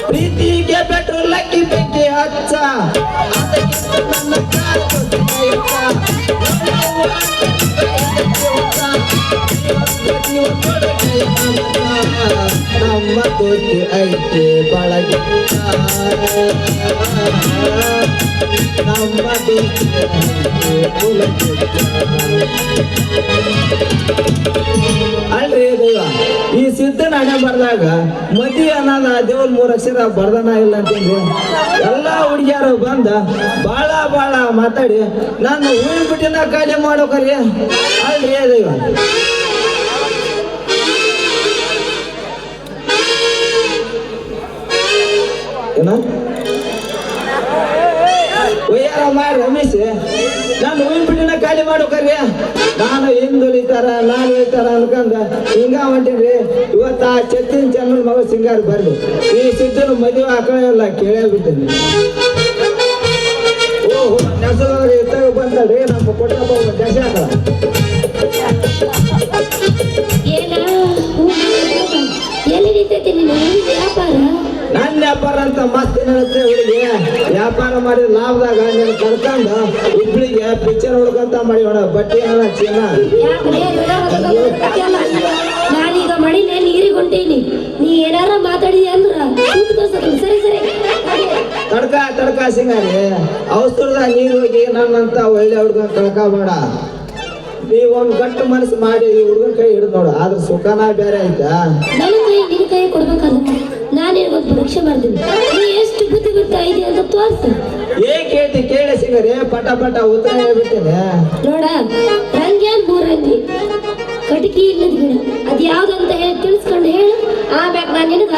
ಪ್ರೀತಿಗೆ ಪೆಟ್ರೋಲ್ ಹಾಕಿ ಬೆಂಕಿ ಹಚ್ಚ ನನ್ನ ನಮ್ಮ ತೋಟಿ ಐತೆ ಬಳಗ ನಮ್ಮ ತೋಟಿ ಅಲ್ರಿ ದೇವ ಈ ಸಿದ್ಧನ ಹಣೆ ಬರ್ದಾಗ ಮದಿ ಅನ್ನೋದ ದೇವ್ರ 3 ಅಕ್ಷರ ಬರ್ದನ ಇಲ್ಲ ಅಂತಂದ್ರೆ ಎಲ್ಲಾ ಹುಡುಗಿಯರು ಬಂದ ಬಾಳ ಬಾಳ ಮಾತಾಡಿ ನಾನು ಹೂವಿನ ಬಿಟ್ಟಿನ ಖಾಲಿ ಮಾಡೋಕರಿ ಅಲ್ರಿ ದೇವ ಏನ ಒಯ್ಯಾರ ಮಾಡಿ ರಮೇಶ್ ನಾನು ಹೂವಿನ ಬಿಟ್ಟಿನ ಖಾಲಿ ಮಾಡೋಕರಿ ನಾನು ಹಿಂದುಳಿತಾರ ನಾನು ಹೇಳ್ತಾರ ಅನ್ಕಂದ ಹಿಂಗ ಹೊಂಟಿನ್ರಿ ಇವತ್ತ ಆ ಚತ್ತಿನ ಚಂದ್ರ ಮಗ ಸಿಂಗಾರ ಬರ್ಲಿ ಈ ಸಿದ್ದನ ಮದುವೆ ಹಾಕೊಳ್ಳಲ್ಲ ಕೇಳೇ ಬಿಟ್ಟಿನಿ ಓಹೋ ನೆಸದವ್ರಿಗೆ ಎತ್ತಾಗ ಬಂತಲ್ರಿ ನಮ್ಮ ಕೊಟ್ಟಪ್ಪ ದಶ ಹಾಕಲ್ಲ ನನ್ನ ವ್ಯಾಪಾರ ಅಂತ ಮಸ್ತ್ ಹೇಳುತ್ತೆ ಹುಡುಗಿ ವ್ಯಾಪಾರ ಮಾಡಿ ಲಾಭದಾಗ ನೀನು ಕರ್ಕೊಂಡು ಇಬ್ಬಳಿಗೆ ಪಿಕ್ಚರ್ ಹುಡ್ಕಂತ ಮಾಡಿವಣ ಬಟ್ಟೆ ಚೀನ ನಾನೀಗ ಮಡಿನೇ ನೀರಿಗೆ ಹೊಂಟೀನಿ ನೀ ಏನಾರ ಮಾತಾಡಿದಿ ಅಂದ್ರ ಸರಿ ಸರಿ ತಡ್ಕ ಸಿಂಗಾರಿ ಔಷಧದಾಗ ನೀರು ಹೋಗಿ ನನ್ನಂತ ಒಳ್ಳೆ ಹುಡ್ಗ ಕಳ್ಕೋಬೇಡ ನೀವೊಂದು ಗಟ್ಟು ಮನಸ್ಸು ಮಾಡಿ ಈ ಹುಡುಗನ ಕೈ ಹಿಡಿದು ನೋಡು ಆದ್ರೆ ಸುಖನ ಬೇರೆ ಆಯ್ತಾ ನನ್ನ ಕೈ ನಿನ್ನ ಕೈ ಕೊಡ್ಬೇಕಾದ್ರೆ ನಾನೇನೊಂದು ಪರೀಕ್ಷೆ ಮಾಡ್ತೀನಿ ನೀ ಎಷ್ಟು ಬುದ್ಧಿ ಬರ್ತಾ ಇದೆ ಅಂತ ತೋರ್ಸು ಕೇಳಿ ಸಿಂಗಾರಿ ಪಟ ಉತ್ತರ ಹೇಳ್ಬಿಟ್ಟೇನೆ ನೋಡ ರಂಗ್ಯಾನ್ ಮೂರಂಗಿ ಕಟಕಿ ಇಲ್ಲದ ಗಿಡ ಅದ್ ಯಾವ್ದು ಅಂತ ಹೇಳಿ ತಿಳಿಸ್ಕೊಂಡು ಹೇಳು ಆಮ್ಯಾಗ ನಾನು ನಿನಗ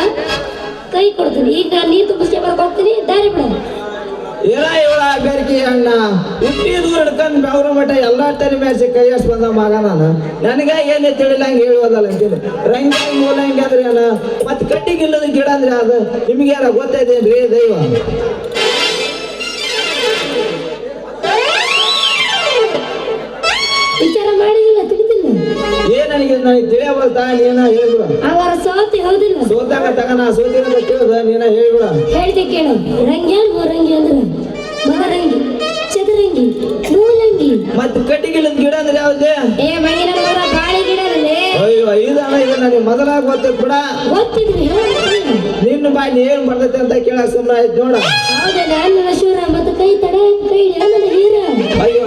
ಕೈ ಕೊಡ್ತೀನಿ ಈಗ ನಾನು ನೀರು ತುಂಬಿಸ್ಕೆ ಬರಕ್ ಹೋಗ್ತೀನಿ ದಾರಿ ಬಿಡ ಇವಳ ಬೆರಕಿ ಅಣ್ಣ ಹುಟ್ಟಿ ದೂರ ಹಿಡ್ಕೊಂಡು ಬೆವ್ರ ಮಠ ಎಲ್ಲಾ ತಲೆ ಮೇಲೆ ಕೈ ಎಷ್ಟು ಬಂದ ಮಗ ನಾನು ನನಗೆ ಏನೇ ತಿಳಿಲಂಗೆ ಹೇಳುವುದಲ್ಲ ಅಂತೀನಿ ರಂಗಿ ಮೂಲಂಗಿ ಅಂದ್ರೆ ಅಣ್ಣ ಮತ್ತೆ ಕಟ್ಟಿಗಿಲ್ಲದ ಗಿಡ ಅಂದ್ರೆ ಅದು ನಿಮ್ಗೆ ಯಾರ ಗೊತ್ತೈತೇನ್ರಿ ದೈವ ವಿಚಾರ ಮಾಡಿದಿಲ್ಲ ತಿಳಿದಿಲ್ಲ ನನಗೆ ತಿಳಿಯವಲ್ತಾ ನೀನ ಹೇಳ್ಬಿಡ ಅವರ ಸೋತಿ ಹೌದಿಲ್ಲ ಸೋತಾಗ ತಗನ ಸೋತಿರೋದ ಕೇಳ್ದ ನೀನ ಹೇಳ್ಬಿಡ ಹೇಳ್ದೆ ಕೇಳು ರಂಗ್ಯಾನ್ ಮೂರಂಗಿ ಅಂದ್ರೆ ಮದರಂಗಿ ಚದರಂಗಿ ಮೂಲಂಗಿ ಮತ್ತೆ ಕಟ್ಟಿಗಿಲ್ಲದ ಗಿಡ ಅಂದ್ರೆ ಯಾವ್ದೇ ಮಂಗಿನ ಮರ ಬಾಳೆ ಗಿಡ ಅಯ್ಯೋ ಇದಣ್ಣ ಇದು ನನಗೆ ಮೊದಲಾಗ ಗೊತ್ತಿದ್ ಬಿಡ ಗೊತ್ತಿದ್ರಿ ನಿನ್ನ ಬಾಯಿ ಏನ್ ಬರ್ತೈತೆ ಅಂತ ಕೇಳಕ್ ಸುಮ್ಮನೆ ಆಯ್ತು ನೋಡ ಹೌದಾ ನಾನು ಶಿವರ ಮತ್ತೆ ಕೈ ತಡ ಕೈ ಹೀರ ಅಯ್ಯೋ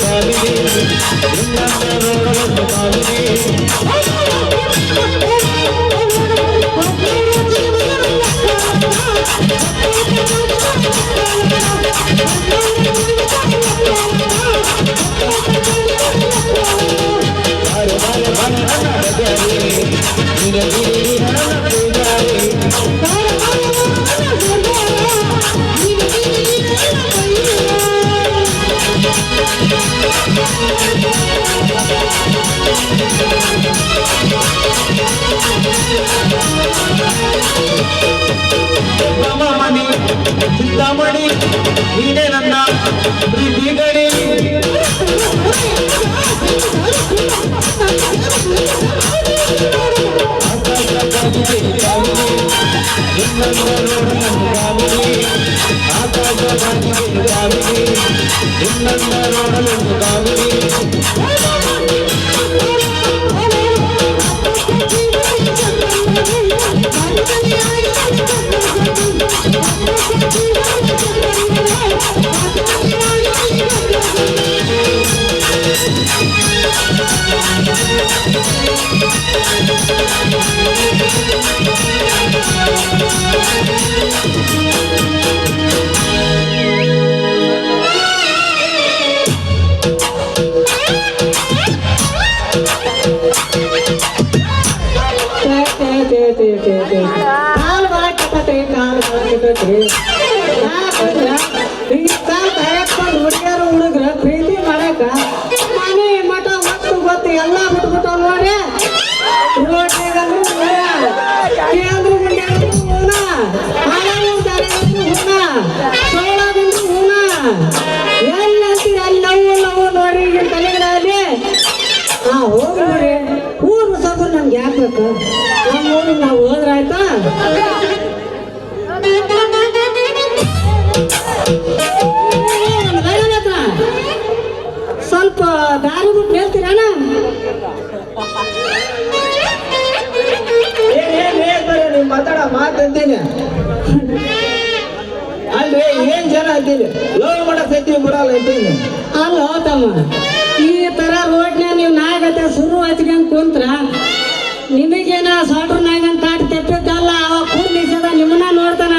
ಕಾಮಿನಿ ನಿನ್ನನ್ನು ನೋಡಲು ಕಾಮಿನಿ ಚಿಂತಾಮಣಿ ನೀನೇ ನನ್ನ ಪ್ರೀತಿ ಗಣಿ ನಿನ್ನನ್ನು ನೋಡಲು ಕಾಮಿನಿ ಆಕಾಶವಾಣಿಗೆ ಕಾಮಿನಿ ನಿನ್ನನ್ನು ನೋಡಲು ಕಾಮಿನಿ ಹುಡುಗಿಯರು ಹುಡುಗ್ರ ಪ್ರೀತಿ ಮಾಡಕ ಮನೆ ಮಠ ಹೊತ್ತು ಗೊತ್ತು ಎಲ್ಲ ಬಿಟ್ಬಿಟ್ಟು ನೋಡಿ ರೋಟಿಗಂದ್ರು ಕೇಂದ್ರ ಗುಂಡಿಯಂದ್ರು ಹೂನ ಹಾಳಾಗಂದ್ರು ಹೂನ ಸೋಳಾಗಂದ್ರು ಹೂನ ಎಲ್ಲಿ ಅಂತೀರಿ ಅಲ್ಲಿ ನಾವು ನೋಡಿ ಈಗಿನ ತಲೆಗಳಲ್ಲಿ ಹೋಗಿ ನೋಡಿ ಊರು ಸದ್ರು ನಮ್ಗೆ ಯಾಕೆ ಬೇಕು ನಮ್ಮ ಊರಿಗೆ ನಾವು ಹೋದ್ರಾಯ್ತಾ ಸ್ವಲ್ಪ ದಾರಿ ಬಿಟ್ಟು ಹೇಳ್ತೀರಣ್ಣ ನೀವು ಮಾತಾಡ ಮಾತಂತೀನಿ ಅಲ್ರಿ ಏನ್ ಜನ ಅಂತೀನಿ ಲವ್ ಮಾಡಕ್ ಸತಿ ಬಿಡಲ್ಲ ಅಂತೀನಿ ಅಲ್ಲ ತಮ್ಮ ಈ ತರ ರೋಡ್ನ್ಯಾಗ ನೀವು ನಾಗತ್ತೆ ಶುರು ಹಚ್ಕೊಂಡ್ ಕುಂತ್ರ ನಿಮಗೇನ ಸಾಟ್ರು ನಾಗಂತ ತಾಟಿ ತೆಪ್ಪಿದ್ದಲ್ಲ ಅವ ಕೂಡ್ಲಿಸದ ನಿಮ್ಮನ್ನ ನೋಡ್ತಾನ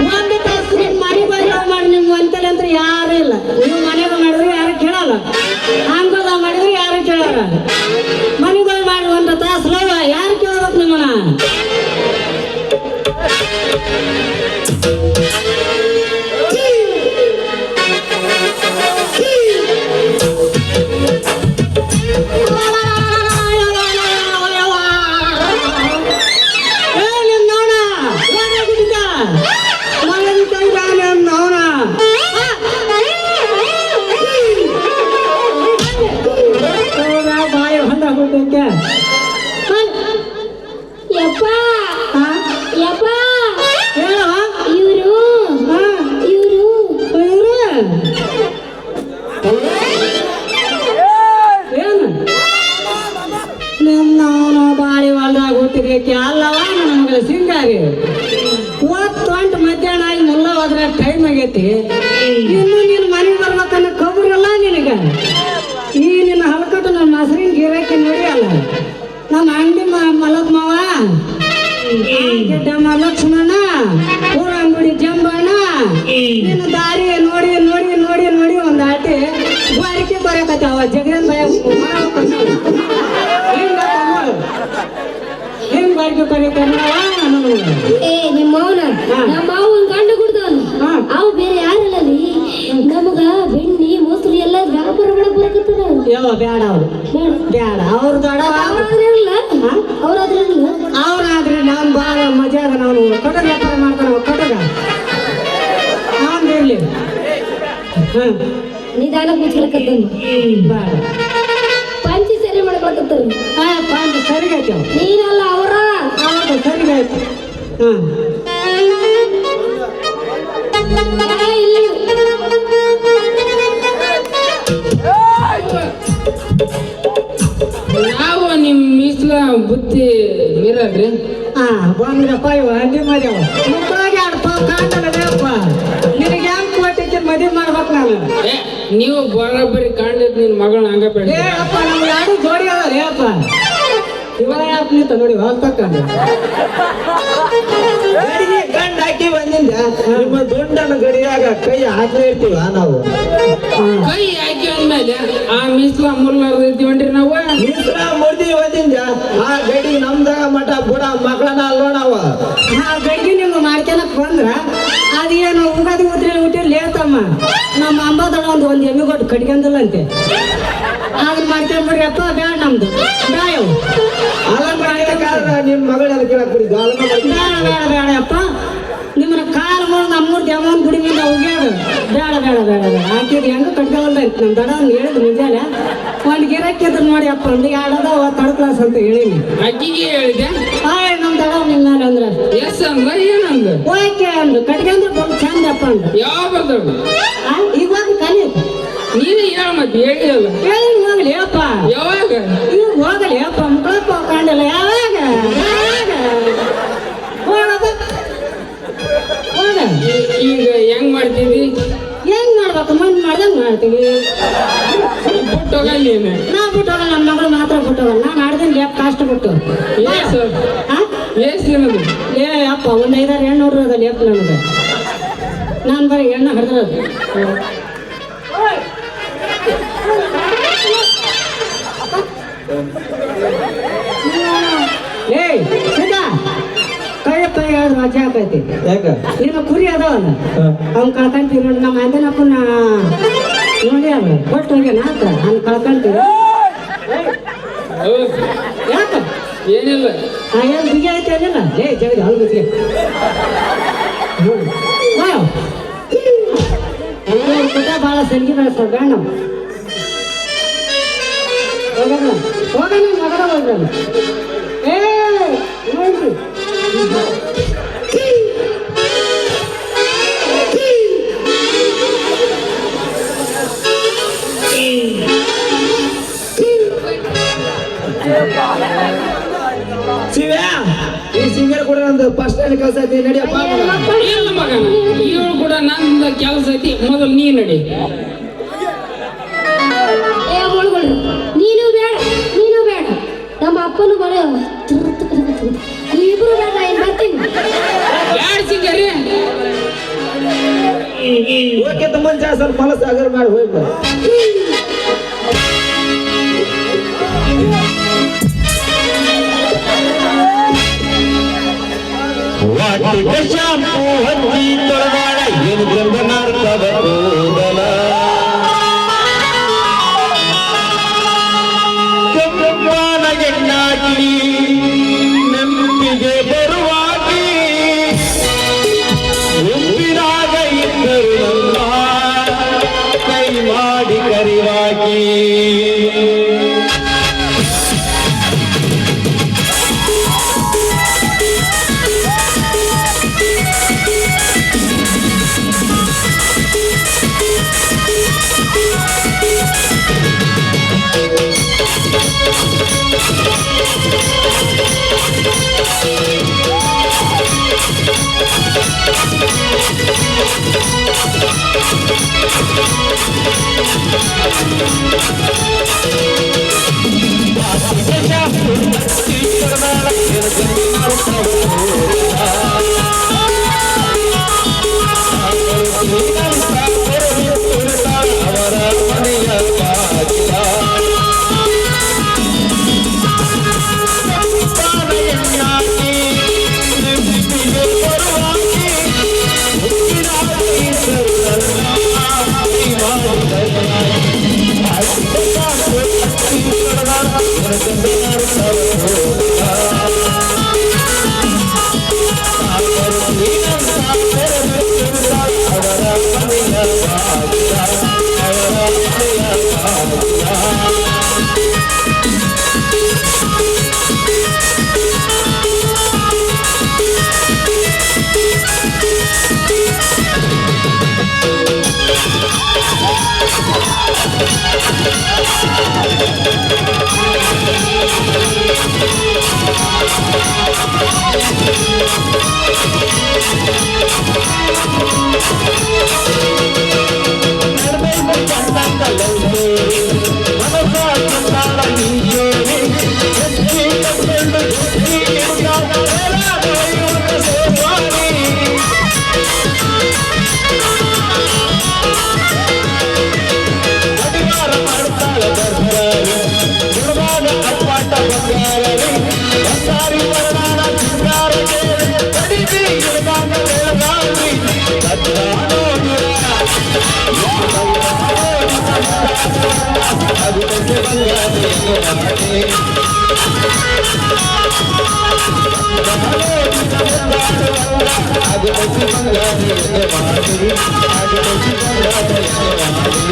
ಒಂದು ತಾಸು ನಿಮ್ಮ ಮನೆ ಬರೋ ಮಾಡಿ ನಿಮ್ಮ ಅಂತಲ್ಲಿ ಅಂತ ಯಾರು ಇಲ್ಲ ನೀವು ಮನೆಗೆ ಮಾಡಿದ್ರೆ ಯಾರು ಕೇಳಲ್ಲ ಹಂಗದ ಮಾಡಿದ್ರೆ ಯಾರು ಕೇಳಲ್ಲ ಮನೆಗೆ ಮಾಡಿ ಒಂದು ತಾಸು ಲವ ಯಾರು ಕೇಳ್ಬೇಕು ನಿಮ್ಮನ್ನ ಯಪ್ಪ ಯಪ್ಪ ಇವರು ಏನು ನನ್ನ ಬಾಳಿ ಹೊಲ್ದಾಗ ಹುಟ್ಟಿದಕ್ಕೆ ಅಲ್ಲವ ನಮ್ಗೆ ಸಿಂಗಾರಿ ಹೊತ್ತು ಮಧ್ಯಾಹ್ನ ಆಗಿ ಮುಲ್ಲ ಹೋದ್ರೆ ಟೈಮ್ ಆಗೈತಿ ಇನ್ನು ನೀನು ಮನೆಗೆ ಬರ್ಬೇಕನ್ನೋ ಖಬರಲ್ಲ ನಿನಗೆ ಈ ನಿನ್ನ ಹಲ್ಕಟ್ಟು ನನ್ನ ಮೊಸರಿನ ಗಿರಾಕಿ ನೋಡಿ ಅಲ್ಲ ನಮ್ಮ ಅಂಗಡಿ ಮಲಕ್ ಮಾವ ಗಿಡ್ಡಮ್ಮ ಲಕ್ಷ್ಮಣ ಊರಂಗುಡಿ ಜಂಬಣ್ಣ ನಿನ್ನ ದಾರಿ ನೋಡಿ ನೋಡಿ ನೋಡಿ ನೋಡಿ ಒಂದು ಆಟಿ ಬಾರಿಕೆ ಬರಕತ್ತಾವ ಜಗನ್ ಭಯ ಹೆಂಗ್ ಬಾರಿಕೆ ಬರೀತಾರ ಏ ನಿಮ್ಮ ಅವನ ನಮ್ಮ ಮಾವನ್ ಗಂಡ ಕುಡ್ದವನು ಅವು ಬೇರೆ ಯಾರಲ್ಲಲ್ಲಿ ನಮಗ ಬೆಣ್ಣಿ ಮೊಸರು ಎಲ್ಲ ವ್ಯಾಪಾರ ಬರಕತ್ತದ ಯಾವ ಬೇಡ ಅವ್ರು ಬೇಡ ಅವ್ರ ದೊಡ್ಡ ಅವ್ರಾದ್ರೆ ನಾನು ಭಾಳ ಮಜಾ ಅದ ನಾವು ಕಟಗ ವ್ಯಾಪಾರ ಮಾಡ್ತಾನ ಕಟಗ ಅವನ್ ಇರ್ಲಿ ನಿಧಾನ ಮುಚ್ಕೊಳಕತ್ತನು ಬೇಡ ಪಂಚಿ ಸರಿ ಮಾಡ್ಕೊಳಕತ್ತರು ಸರಿಗಾಯ್ತು ನೀನಲ್ಲ ಅವರ ಅವ್ರದ್ದು ಸರಿಗಾಯ್ತು ನಾವು ನಿಮ್ಮ ಮೀಸಲ ಬುತ್ತಿ ಮೀರಲ್ರಿ ಬಂದ್ರಪ್ಪ ಇವ ಹಂದಿ ಮರ್ಯಾವ ಮುಖಾಗಿ ಆಡ್ಪ ಕಾಂತಲ್ಲಪ್ಪ ನಿನಗೆ ಹೆಂಗ್ ಕೊಟ್ಟಿದ್ದೆ ಮದುವೆ ಮಾಡ್ಬೇಕು ನಾನು. ಏ ನೀವು ಬರೋಬ್ಬರಿ ಕಾಣ್ಲಿದ್ ನಿನ್ ಮಗಳನ್ನ ಹಂಗ ಬೇಡ ಏ ಅಪ್ಪ ನಮ್ಗೆ ಯಾರು ಜೋಡಿ ಅದಾರ ಅಪ್ಪ ಇವಾಗ ಯಾಕೆ ನಿಂತ ನೋಡಿ ಹೊಲ್ ತಕ್ಕಂಡು ಗಡಿಗೆ ಗಂಡ ಹಾಕಿ ಬಂದಿಂದ ನಿಮ್ಮ ದುಂಡನ ಗಡಿಯಾಗ ಕೈ ಹಾಕಲೇ ಇರ್ತೀವ ನಾವು. ಕೈ ಹಾಕಿ ಅಂದ್ಮೇಲೆ ಆ ಮೀಸ್ಲ ಮುರ್ಲಾರ್ದ ಇದ್ದೀವನ್ರಿ ನಾವು. ಮಿತ್ರ ಮುರ್ದಿ ಬಂದಿಂದ ಆ ಗಡಿ ನಮ್ದಾಗ ಮಠ ಬುಡ ಮಕ್ಕಳನ್ನ ಅಲ್ಲೋ ನಾವು. ಆ ಗಡಿಗೆ ನಿಮ್ಗೆ ಮಾಡ್ಕೊಳಕ್ ಬಂದ್ರ ಅದೇನು ಉಗಾದಿ ಉದ್ರಿ ಹುಟ್ಟಿರ್ಲಿ ಹೇಳ್ತಮ್ಮ ನಮ್ಮ ಅಂಬಾದಳ ಒಂದು ಎಮ್ಮೆ ಕೊಟ್ಟು ಕಟ್ಕೊಂಡಲ್ಲಂತೆ ಅದನ್ನ ಮಾಡ್ಕೊಂಡ್ಬಿಡ್ರಿ ಅಪ್ಪ ಬೇಡ ನಮ್ದು ಬೇಡವು ಅಲ್ಲ ಮಾಡ್ಬೇಕಾದ್ರೆ ನಿಮ್ ಮಗಳ ಕೇಳಕ್ ಬಿಡಿ ಗಾಳನ ಮಾಡಿ. ಬೇಡ ಬೇಡ ಬೇಡ ಅಪ್ಪ ನಿಮ್ಮನ್ನ ಕಾಲು ಮೂರು ನಮ್ಮೂರು ದೇವನ ಗುಡಿ ಮೇಲೆ ಹೋಗ್ಯಾದ ಬೇಡ ಬೇಡ ಬೇಡ ಬೇಡ ಹಾಕಿದ್ರಿ ಹೆಂಗ ಕಟ್ಕೊಳ್ಳಲ್ಲ ಅಂತ ನಮ್ಮ ದಡ ಹೇಳಿದ್ ಮುಂಜಾನೆ ಒಂದು ಗಿರಕ್ಕಿದ್ರು ನೋಡಿ ಅಪ್ಪ ಒಂದು ಎರಡದ ತರ್ಡ್ ಕ್ಲಾಸ್ ಅಂತ ಹೇಳಿನಿ ಅಕ್ಕಿಗೆ ಹೇಳಿದೆ ಆಯ್ ನಮ್ಮ ದಡ ನಿಮ್ಮ ಮೇಲೆ ಅಂದ್ರೆ ಎಸ್ ಅಂದ್ರ ಏನಂದ ಓಕೆ ಅಂದ್ರು ಕಟ್ಕೊಂಡ್ರೆ ಬಂದು ಚಂದ ಅಪ್ಪ ಅಂದ್ರು ಯಾವ ಬರ್ದವ್ರು ಇವಾಗ ಕಲಿ ನೀನೇ ಹೇಳ ಮತ್ತೆ ಹೇಳಿಲ್ಲ ಹೇಳಿ ಹೋಗ್ಲಿ ಅಪ್ಪ ಯಾವಾಗ ಈಗ ಹೋಗಲಿ ಅಪ್ಪ ಮಕ್ಕಳಪ್ಪ ಕಂಡಿಲ್ಲ ಯಾವಾಗ ಹೋಗಪ್ಪ ಹೋಗ ಈಗ ಹೆಂಗ್ ಮಾಡ್ತೀವಿ ಹೆಂಗ್ ಮಾಡ್ಬೇಕು ಮಣ್ಣು ಮಾಡ್ದಂಗೆ ಮಾಡ್ತೀವಿ ಬಿಟ್ಟು ಹೋಗಲ್ಲ ನೀನು ನಾ ಬಿಟ್ಟೋಗಲ್ಲ ನನ್ನ ಮಗಳು ಮಾತ್ರ ಬಿಟ್ಟೋಗಲ್ಲ ನಾನು ಆಡ್ದೇನೆ ಲೇಪ್ ಕಾಸ್ಟ್ ಬಿಟ್ಟು ಏಸ್ ಏಸ್ ಏನದು ಏ ಅಪ್ಪ ಒಂದು 5-6 ಹೆಣ್ಣು ನೋಡ್ರದ ಲೇಪ್ ನನಗೆ ನಾನು ಬರೀ ಹೆಣ್ಣು ಹರಿದ್ರದು ಏ ಸಿದ್ಧ ಕೈಯಪ್ಪ ಹೇಳಿದ್ರು ಅಜ್ಜ ಹಾಕೈತಿ ಯಾಕ ನಿಮ್ಮ ಕುರಿ ಅದಾವಲ್ಲ ಅವ್ನು ಕಳ್ಕೊಂತೀವಿ ನೋಡಿ ನಮ್ಮ ಅಂದನಪ್ಪನ ನೋಡಿ ಅಲ್ಲ ಕೊಟ್ಟು ಹೋಗ್ಯಾನ ಆತ ಅವ್ನು ಕಳ್ಕೊಂತೀವಿ ಯಾಕ ಏನಿಲ್ಲ ಏನು ಬಿಗಿ ಐತೆ ಅಲ್ಲಿಲ್ಲ ಏ ಜಗದ ಅವ್ನು ಬಿಸಿಗೆ ಪುಟ ಭಾಳ ಸಂಗಿ ಬೆಳೆಸ್ತಾವ ಬೇಡ ನಾವು ಹೋಗೋಣ ಹೋಗೋಣ ಮಗನ ಹೋಗೋಣ ಏ ನೋಡ್ರಿ ಶಿವ್ಯ ಈ ಸಿಂಗರ್ ಕೂಡ ನಂದು ಫಸ್ಟ್ ಸ್ಟ್ಯಾಂಡ್ ಕಳ್ಸ ನಡಿಯಪ್ಪ. ಇಲ್ಲ ಮಗನ ಇವಳು ಕೂಡ ನಂದ ಕೆಲಸ ಐತಿ ಮೊದಲು ನೀ ನಡಿ ಏ ಹುಡುಗರು ನೀನು ಬೇಡ ನಮ್ಮ ಅಪ್ಪನು ಬರ ಇಬ್ರು ಬೇಡ ಏನ್ ಬರ್ತೀನಿ ಯಾರು ಸಿಗರಿ ಹೋಗಕ್ಕಿಂತ ಮುಂಚೆ ಸ್ವಲ್ಪ ಮನಸ್ಸು ಅಗರ್ ಮಾಡಿ ಹೋಗ್ಬ. ವಾಟಿಗೆ ಶಾಂಪು ಹಚ್ಚಿ ತೊಳೆದಾಡ ಏನು ಗಂಧನಾರ್ಕದ ಕೂದಲ ಕೆಂಪಾನ ಎಣ್ಣಾಕಿ ನೆಂಪಿಗೆ ಬರುವಾಗಿ ಉಪ್ಪಿನಾಗ ಇದ್ದರು ನಮ್ಮ ಕೈ ಮಾಡಿ ಕರಿವಾಗಿ ಅವರ ಮನೆಯ ಬಾಗಿಲ ಎಣ್ಣಾಕಿ ನೆಂಪಿಗೆ ಬರುವಾಗಿ ಉಪ್ಪಿನಾಗ ಇದ್ದರು ನನ್ನ ಕೈ ಮಾಡಿ ಬಂಗಾರಿಯನ್ನು ಮಾಡಿ ಅದು ಬಸಿ ಬಂಗಾರಿಯನ್ನು ಮಾಡಿ ಅದು ಬಸಿ ಬಂಗಾರಿಯನ್ನು ಮಾಡಿ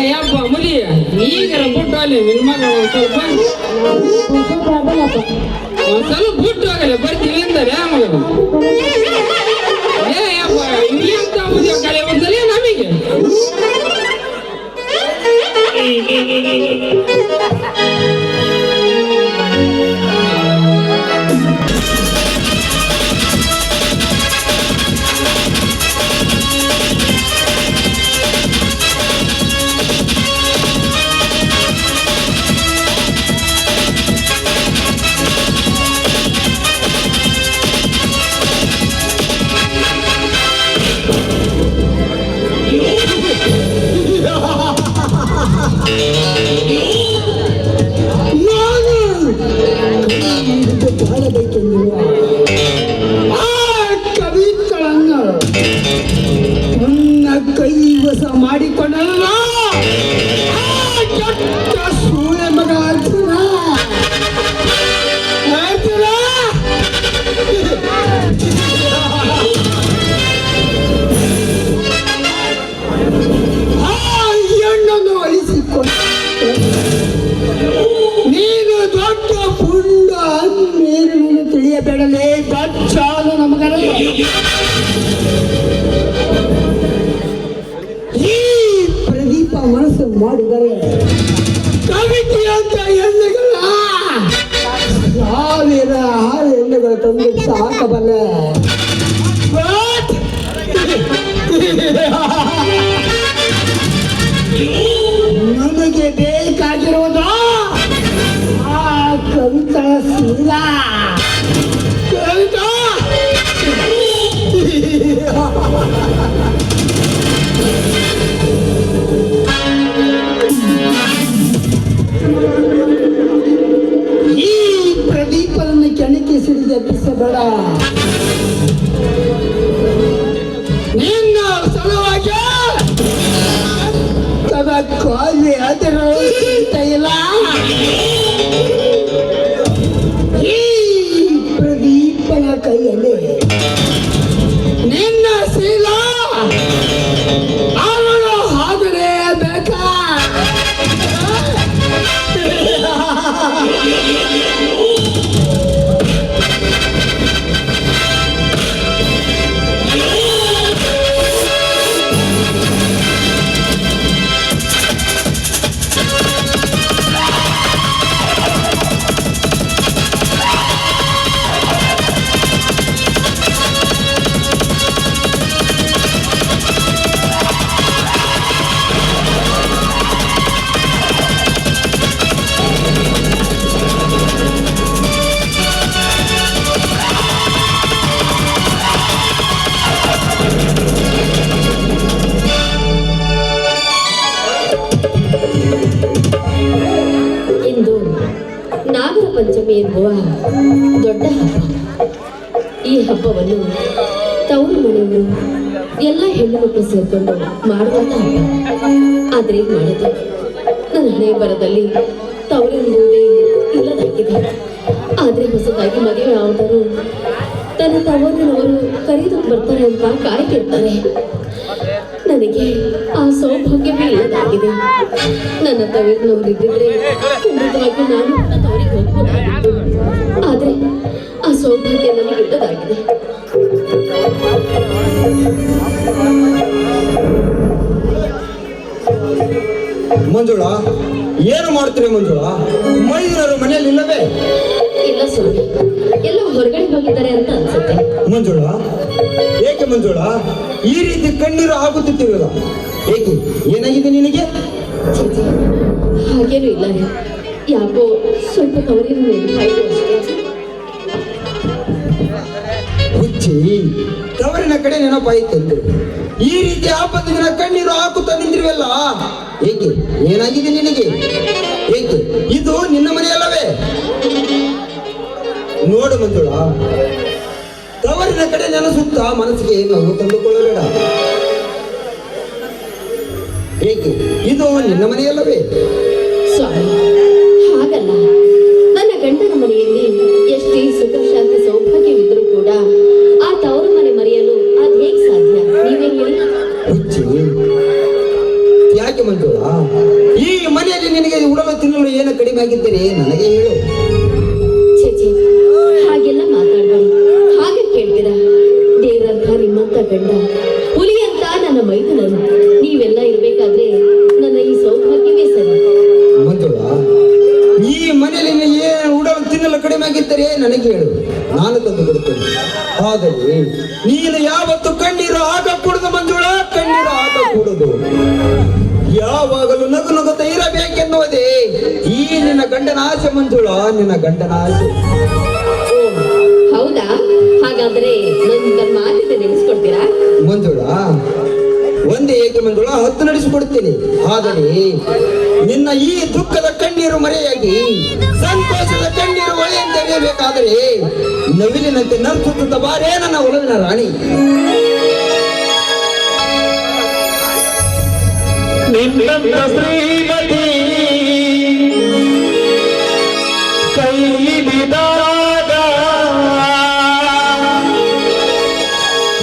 ಯಪ್ಪ ಮುಲಿ ಈಗರ ಬಿಟ್ಟು ಅಲ್ಲಿ ನಿನ್ ಮಗ ಒಂದ್ ಸ್ವಲ್ಪ ಬಿಟ್ಟು ಹೋಗಲ್ಲ ಬರ್ತೀವಿ ಅಂತಾರೆ ಆ ಮಗ ಏ ಯಪ್ಪ ಎಂತ ಉದ್ಯೋಗ ಕಲೆ ಬಂದಲೇ ನಮಗೆ ಕೈವಸ ಮಾಡಿಕೊಂಡಲ್ಲ ಕೆಟ್ಟ ಸೂಳೆ ಮಗ ಅರ್ಜುನ ಅರ್ಜುನ ಆ ಹೆಣ್ಣನ್ನು ಅಳಿಸಿಕೊಂಡು ನೀನು ದೊಡ್ಡ ಪುಂಡ ನೀನು ತಿಳಿಯಬೇಡಲೇ ಬಚ್ಚಾಲು ನಮಗನ ಪ್ರದೀಪ ಮನಸ್ಸು ಮಾಡಿದರೆ ಕವಿತೆ ಅಂತ ಹೆಣ್ಣುಗಳ 1006 ಹೆಣ್ಣುಗಳು ತಂದು ಸಾಕಬಲ್ಲೆ ನನಗೆ ಬೇಕಾಗಿರುವುದು ಆ ಕವಿತಾ ಸೀಲ ಕವಿತಾ ಈ ಪ್ರದೀಪವನ್ನು ಕೆಣಕಿ ಸಿಡಿದು ಎಬ್ಬಿಸಬೇಡ ನಿನ್ನ ಸಲುವಾಗಿ ತದ ಕಾಲಿ ಅದರ ಇಲ್ಲ ಈ ಪ್ರದೀಪನ ಕೈಯಲ್ಲಿ ನಿನ್ನ ಶೀಲ ಅವಳು ಆದರೆ ಬೇಕಾ ಪಂಚಮಿ ಎನ್ನುವ ದೊಡ್ಡ ಹಬ್ಬ. ಈ ಹಬ್ಬವನ್ನು ತವರು ಮನೆಯವರು ಎಲ್ಲ ಹೆಣ್ಣು ಮಕ್ಕಳು ಸೇರ್ಕೊಂಡು ಮಾಡುವಂತ ಹಬ್ಬ. ಆದ್ರೆ ಏನ್ ಮಾಡೋದು, ನನ್ನ ಹಣೆ ಬರದಲ್ಲಿ ತವರಿರುವುದೇ ಇಲ್ಲದಾಗಿದೆ. ಆದ್ರೆ ಹೊಸದಾಗಿ ಮದುವೆ ಆದರೂ ತನ್ನ ತವರಿನವರು ಕರೆದು ಬರ್ತಾರೆ ಅಂತ ಕಾಯ್ತಿರ್ತಾರೆ. ನನಗೆ ಆ ಸೌಭಾಗ್ಯವೇ ಇಲ್ಲದಾಗಿದೆ. ನನ್ನ ತವರಿನವರು ಇದ್ದಿದ್ರೆ ಖಂಡಿತವಾಗಿ ನಾನು ನನ್ನ ತವರಿಗೆ ಹೋಗ್ಬೋದಾಗಿತ್ತು. ಆದ್ರೆ ಆ ಸೌಭಾಗ್ಯ ನನಗೆ ಇಲ್ಲದಾಗಿದೆ. ಮಂಜುಳಾ, ಏನು ಮಾಡ್ತೀರಿ ಮಂಜುಳಾ? ಮೈದೂರರು ಮನೆಯಲ್ಲಿ ಇಲ್ಲವೇ? ಇಲ್ಲ ಸ್ವಾಮಿ, ಎಲ್ಲ ಹೊರಗಡೆ ಹೋಗಿದ್ದಾರೆ ಅಂತ ಅನ್ಸುತ್ತೆ. ಮಂಜುಳಾ, ಏಕೆ ಮಂಜುಳಾ ಈ ರೀತಿ ಕಣ್ಣೀರು ಆಗುತ್ತಿದ್ದೀರಲ್ಲ? ಏಕೆ, ಏನಾಗಿದೆ ನಿನಗೆ? ಛೀ, ಛೀ, ಹಾಗೇನೂ ಇಲ್ಲ ರೀ. ಯಾಕೋ ಸ್ವಲ್ಪ ತವರಿನ ನೆನಪಾಯಿತು ಅಷ್ಟೇ. ಹುಚ್ಚಿ, ತವರಿನ ಕಡೆ ನೆನಪಾಯಿತಂದು ಈ ರೀತಿ ಆಪತ್ತು ದಿನ ಕಣ್ಣೀರು ಹಾಕುತ್ತಾ ನಿಂತಿರುವಲ್ಲ, ಏಕೆ, ಏನಾಗಿದೆ ನಿನಗೆ? ಏಕೆ, ಇದು ನಿನ್ನ ಮನೆಯಲ್ಲವೇ? ನೋಡು ಮಂಜುಳಾ, ತವರಿನ ಕಡೆ ನೆನೆಸುತ್ತಾ ಮನಸ್ಸಿಗೆ ನೋವು ತಂದುಕೊಳ್ಳಬೇಡ. ಏಕೆ, ಇದು ನಿನ್ನ ಮನೆಯಲ್ಲವೇ? ಸ್ವಾಮಿ, ಹಾಗಲ್ಲ. ನನ್ನ ಗಂಡನ ಮನೆಯಲ್ಲಿ ಎಷ್ಟೇ ಸುಖ ಶಾಂತಿ ಸೌಭಾಗ್ಯವಿದ್ರೂ ಕೂಡ ಆ ತವರು ಮನೆ ಮರೆಯಲು ಅದು ಹೇಗೆ ಸಾಧ್ಯ? ನೀವೇ ಹೇಳಿ. ಹುಚ್ಚಿ, ಯಾಕೆ ಮಂಜುಳಾ ಈ ಮನೆಯಲ್ಲಿ ನಿನಗೆ ಉಡಲು ತಿನ್ನಲು ಏನು ಕಡಿಮೆ ಆಗಿದ್ದರೆ ನನಗೆ ಹೇಳು. ಛೇ ಛೇ, ಹಾಗೆಲ್ಲ ಮಾತಾಡ್ಬೇಡಿ. ಹಾಗೆ ಕೇಳ್ತೀರಾ? ದೇವರಂತ ನಿಮ್ಮಂತ ಗಂಡ, ಹುಲಿಯಂತ ನನ್ನ ಮೈದುನರು, ನೀವೆಲ್ಲ ಇರ್ಬೇಕಾದ್ರೆ ನನ್ನ ಈ ಸೌಭಾಗ್ಯವೇ ಸರಿ. ಮಂಜುಳಾ, ಈ ಮನೆಯಲ್ಲಿ ಏನು ಉಡಲು ತಿನ್ನಲು ಕಡಿಮೆ ಆಗಿದ್ದರೆ ನನಗೆ ಹೇಳು, ನಾನು ತಂದು ಕೊಡುತ್ತೇನೆ. ಆದರೆ ನೀನು ಯಾವತ್ತು ಕಣ್ಣೀರು ಹಾಕಕೂಡದು ಮಂಜುಳಾ, ಕಣ್ಣೀರು ಹಾಕಕೂಡದು. ಯಾವಾಗಲೂ ನಗು ನಗುತ್ತಾ ಇರಬೇಕೆನ್ನುವುದೇ ಈ ನಿನ್ನ ಗಂಡನ ಆಸೆ ಮಂಜುಳಾ, ನಿನ್ನ ಗಂಡನ ಆಸೆ. ಓ, ಹೌದಾ? ಹಾಗಾದ್ರೆ ನನ್ನ ಮಾತಿಗೆ ನೆನೆಸ್ಕೊಡ್ತೀರಾ? ಮಂಜುಳಾ, ಒಂದೇ ಏಕೆ ಮಂಜುಳಾ, 10 ನಡೆಸಿಕೊಡುತ್ತೇನೆ. ಆದರೆ ನಿನ್ನ ಈ ದುಃಖದ ಕಣ್ಣೀರು ಮರೆಯಾಗಿ ಸಂತೋಷದ ಕಣ್ಣೀರು ಹೊಳೆಯಂತೆಯಬೇಕಾದರೆ ನವಿಲಿನಂತೆ ನರ್ಸುತ್ತ ಬಾರೇ ನನ್ನ ಒಲವಿನ ರಾಣಿ. ನಿನ್ನಂತ ಶ್ರೀಮತಿ ಕೈ ಹಿಡಿದಾಗ,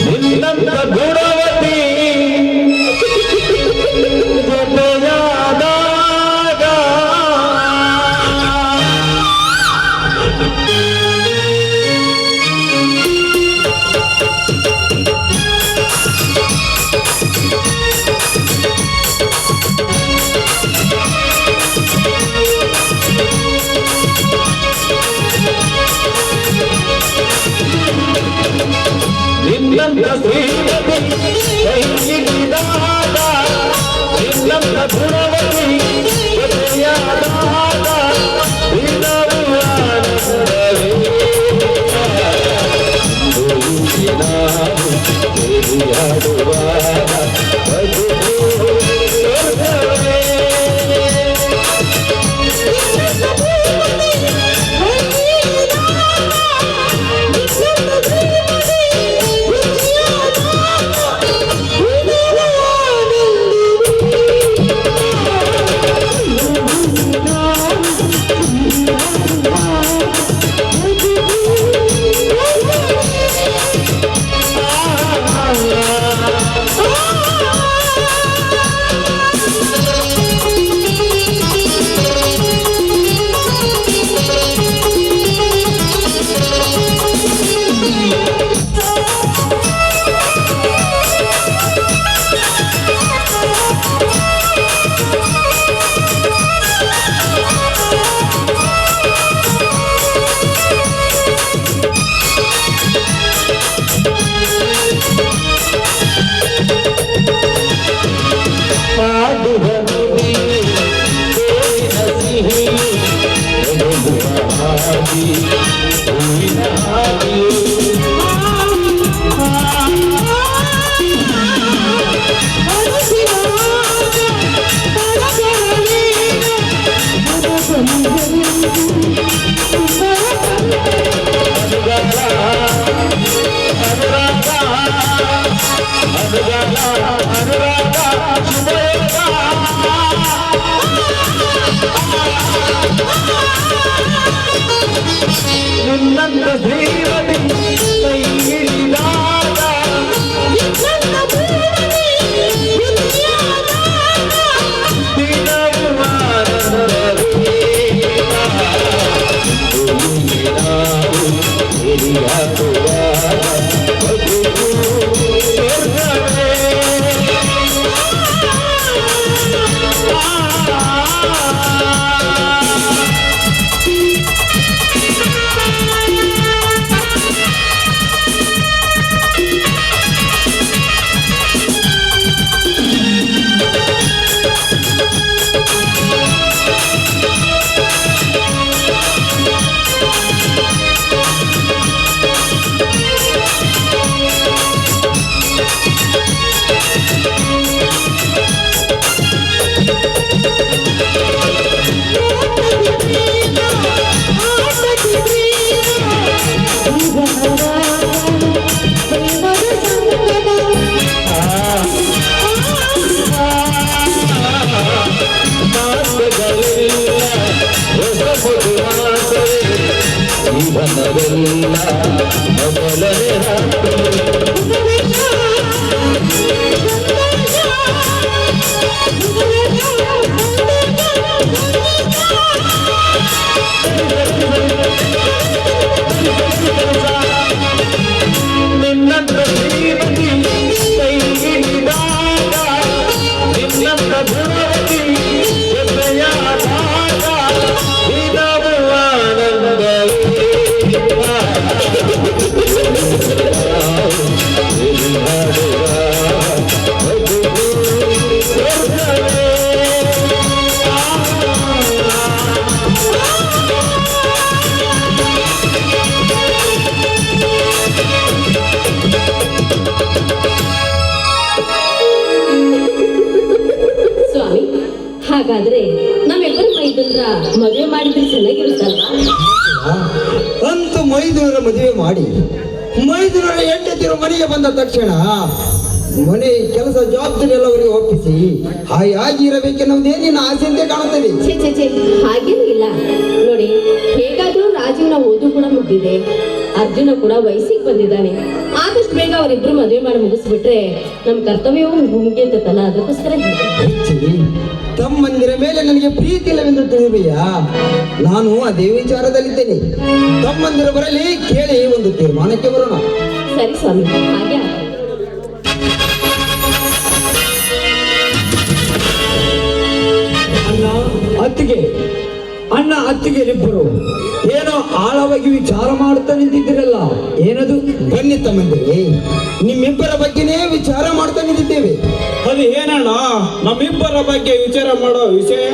ನಿನ್ನಂತ ಗುಣವತಿ ಜೊತೆಯಾದಾಗ, ನಿನ್ನಂತ ಶ್ರೀಮತಿ ಕೈ ಹಿಡಿದಾಗ, ನಿನ್ನಂತ ಗುಣವತಿ ಜೊತೆಯಾದಾಗ, ದಿನವೂ ಆನಂದವೇ. ನಾವು ತಿಳಿಯಾಡುವಾಗ ಬದುಕು ಸ್ವರ್ಗವೇ. ಅನುರಾಗ ಶುಭಯೋಗ ನಿನ್ನಂತ ಶ್ರೀಮತಿ ಕೈ ಹಿಡಿದಾಗ ದಿನವೂ ಆನಂದವೇ. ನಾವು ಹಿರಿಯಾಗುವಾಗ ಬದುಕು ಸ್ವರ್ಗವೇ. ಜೀವನವೆಲ್ಲ ಮೊದಲನೇ ನಿನ್ನಂತ ಶ್ರೀಮತಿ ಕೈ ಹಿಡಿದಾಗ ನಿನ್ನಂತ ಗುಣವತಿ ಜೊತೆಯಾದಾಗ ದಿನವೂ ಆನಂದವೇ. ಸ್ವಾಮಿ, ಹಾಗಾದ್ರೆ ನಮ್ಮೆಲ್ಲರೂ ಮೈದುನರ ಮದುವೆ ಮಾಡಿದ್ರೆ ಚೆನ್ನಾಗಿರುತ್ತಲ್ವಾ? ಅಂತೂ ಮೈದುನರ ಮದುವೆ ಮಾಡಿ ಮೈದುನರ ಹೆಂಡತಿರು ಮನೆಗೆ ಬಂದ ತಕ್ಷಣ ಮನೆ ಕೆಲಸ ಜವಾಬ್ದಾರಿ ಎಲ್ಲ ಅವರಿಗೆ ಒಪ್ಪಿಸಿ ಹಾಯಾಗಿ ಇರಬೇಕೆನ್ನುವುದೇ ನಿನ್ನ ಆಸೆಯಂತೆ ಕಾಣುತ್ತದೆ. ಛೇ ಛೇ ಛೇ, ಹಾಗೇನೂ ಇಲ್ಲ ನೋಡಿ. ಹೇಗಾದ್ರೂ ರಾಜೀವ್ನ ಓದು ಕೂಡ ಮುಗ್ದಿದೆ, ಅರ್ಜುನ ಕೂಡ ವಯಸ್ಸಿಗೆ ಬಂದಿದ್ದಾನೆ. ಆದಷ್ಟು ಬೇಗ ಅವರಿಬ್ರು ಮದುವೆ ಮಾಡಿ ಮುಗಿಸ್ಬಿಟ್ರೆ ನಮ್ ಕರ್ತವ್ಯವೂ ಮುಗಿಯುತ್ತಲ್ಲ, ಅದಕ್ಕೋಸ್ಕರ ಹೆಚ್ಚಿ ತಮ್ಮಂದಿರ ಮೇಲೆ ನನಗೆ ಪ್ರೀತಿ ಇಲ್ಲವೆಂದು ತಿಳಿದೆಯಾ? ನಾನು ಅದೇ ವಿಚಾರದಲ್ಲಿದ್ದೇನೆ. ತಮ್ಮಂದಿರ ಬರಲಿ, ಕೇಳಿ ಒಂದು ತೀರ್ಮಾನಕ್ಕೆ ಬರೋಣ. ಸರಿ ಸ್ವಾಮಿ, ಹಾಗೆ ಆಗ್ಲಿ. ಅಣ್ಣ ಅತ್ತಿಗೆಲಿಬ್ಬರು ಏನೋ ಆಳವಾಗಿ ವಿಚಾರ ಮಾಡ್ತಾ ನಿಂತಿದ್ದೀರಲ್ಲ, ಏನದು? ಬನ್ನಿ ತಮ್ಮಂದಿರೇ, ನಿಮ್ಮಿಬ್ಬರ ಬಗ್ಗೆನೇ ವಿಚಾರ ಮಾಡ್ತಾ ನಿಂತಿದ್ದೇವೆ. ಅದು ಏನಣ್ಣ ನಮ್ಮಿಬ್ಬರ ಬಗ್ಗೆ ವಿಚಾರ ಮಾಡೋ ವಿಷಯ?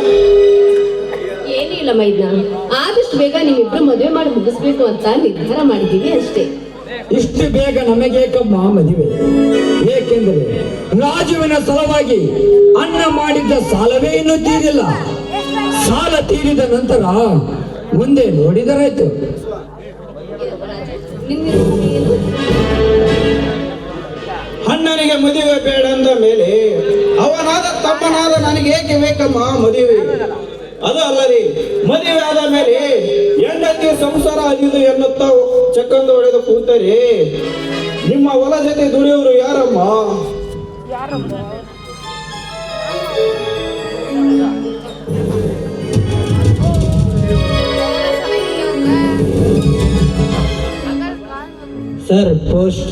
ಏನೂ ಇಲ್ಲ ಮೈದ್ನ, ಆದಷ್ಟು ಬೇಗ ನಿಮ್ಮಿಬ್ರು ಮದುವೆ ಮಾಡಿ ಮುಗಿಸ್ಬೇಕು ಅಂತ ನಿರ್ಧಾರ ಮಾಡಿದ್ದೀವಿ ಅಷ್ಟೇ. ಇಷ್ಟು ಬೇಗ ನಮಗೇಕಮ್ಮ ಮದುವೆ? ಏಕೆಂದರೆ ರಾಜುವಿನ ಸಲುವಾಗಿ ಅಣ್ಣ ಮಾಡಿದ್ದ ಸಾಲವೇ ಇನ್ನೂ ತೀರಿಲ್ಲ. ಸಾಲ ತೀರಿದ ನಂತರ ಮುಂದೆ ನೋಡಿದರಾಯ್ತು. ಅಣ್ಣನಿಗೆ ಮದುವೆ ಬೇಡ ಅಂದ ಮೇಲೆ ಅವನಾದ ತಮ್ಮನಾದ ನನಗೆ ಏಕೆ ಬೇಕಮ್ಮ ಮದುವೆ? ಅದು ಅಲ್ಲರಿ, ಮದುವೆ ಆದ ಮೇಲೆ ಹೆಂಡತಿ ಸಂಸಾರ ಅದಿದು ಎನ್ನುತ್ತಾ ಚಕ್ಕಂದು ಹೊಡೆದು ಕೂತರೆ ನಿಮ್ಮ ಹೊಲ ಜೊತೆ ದುಡಿಯೋರು ಯಾರಮ್ಮ? Sir, post.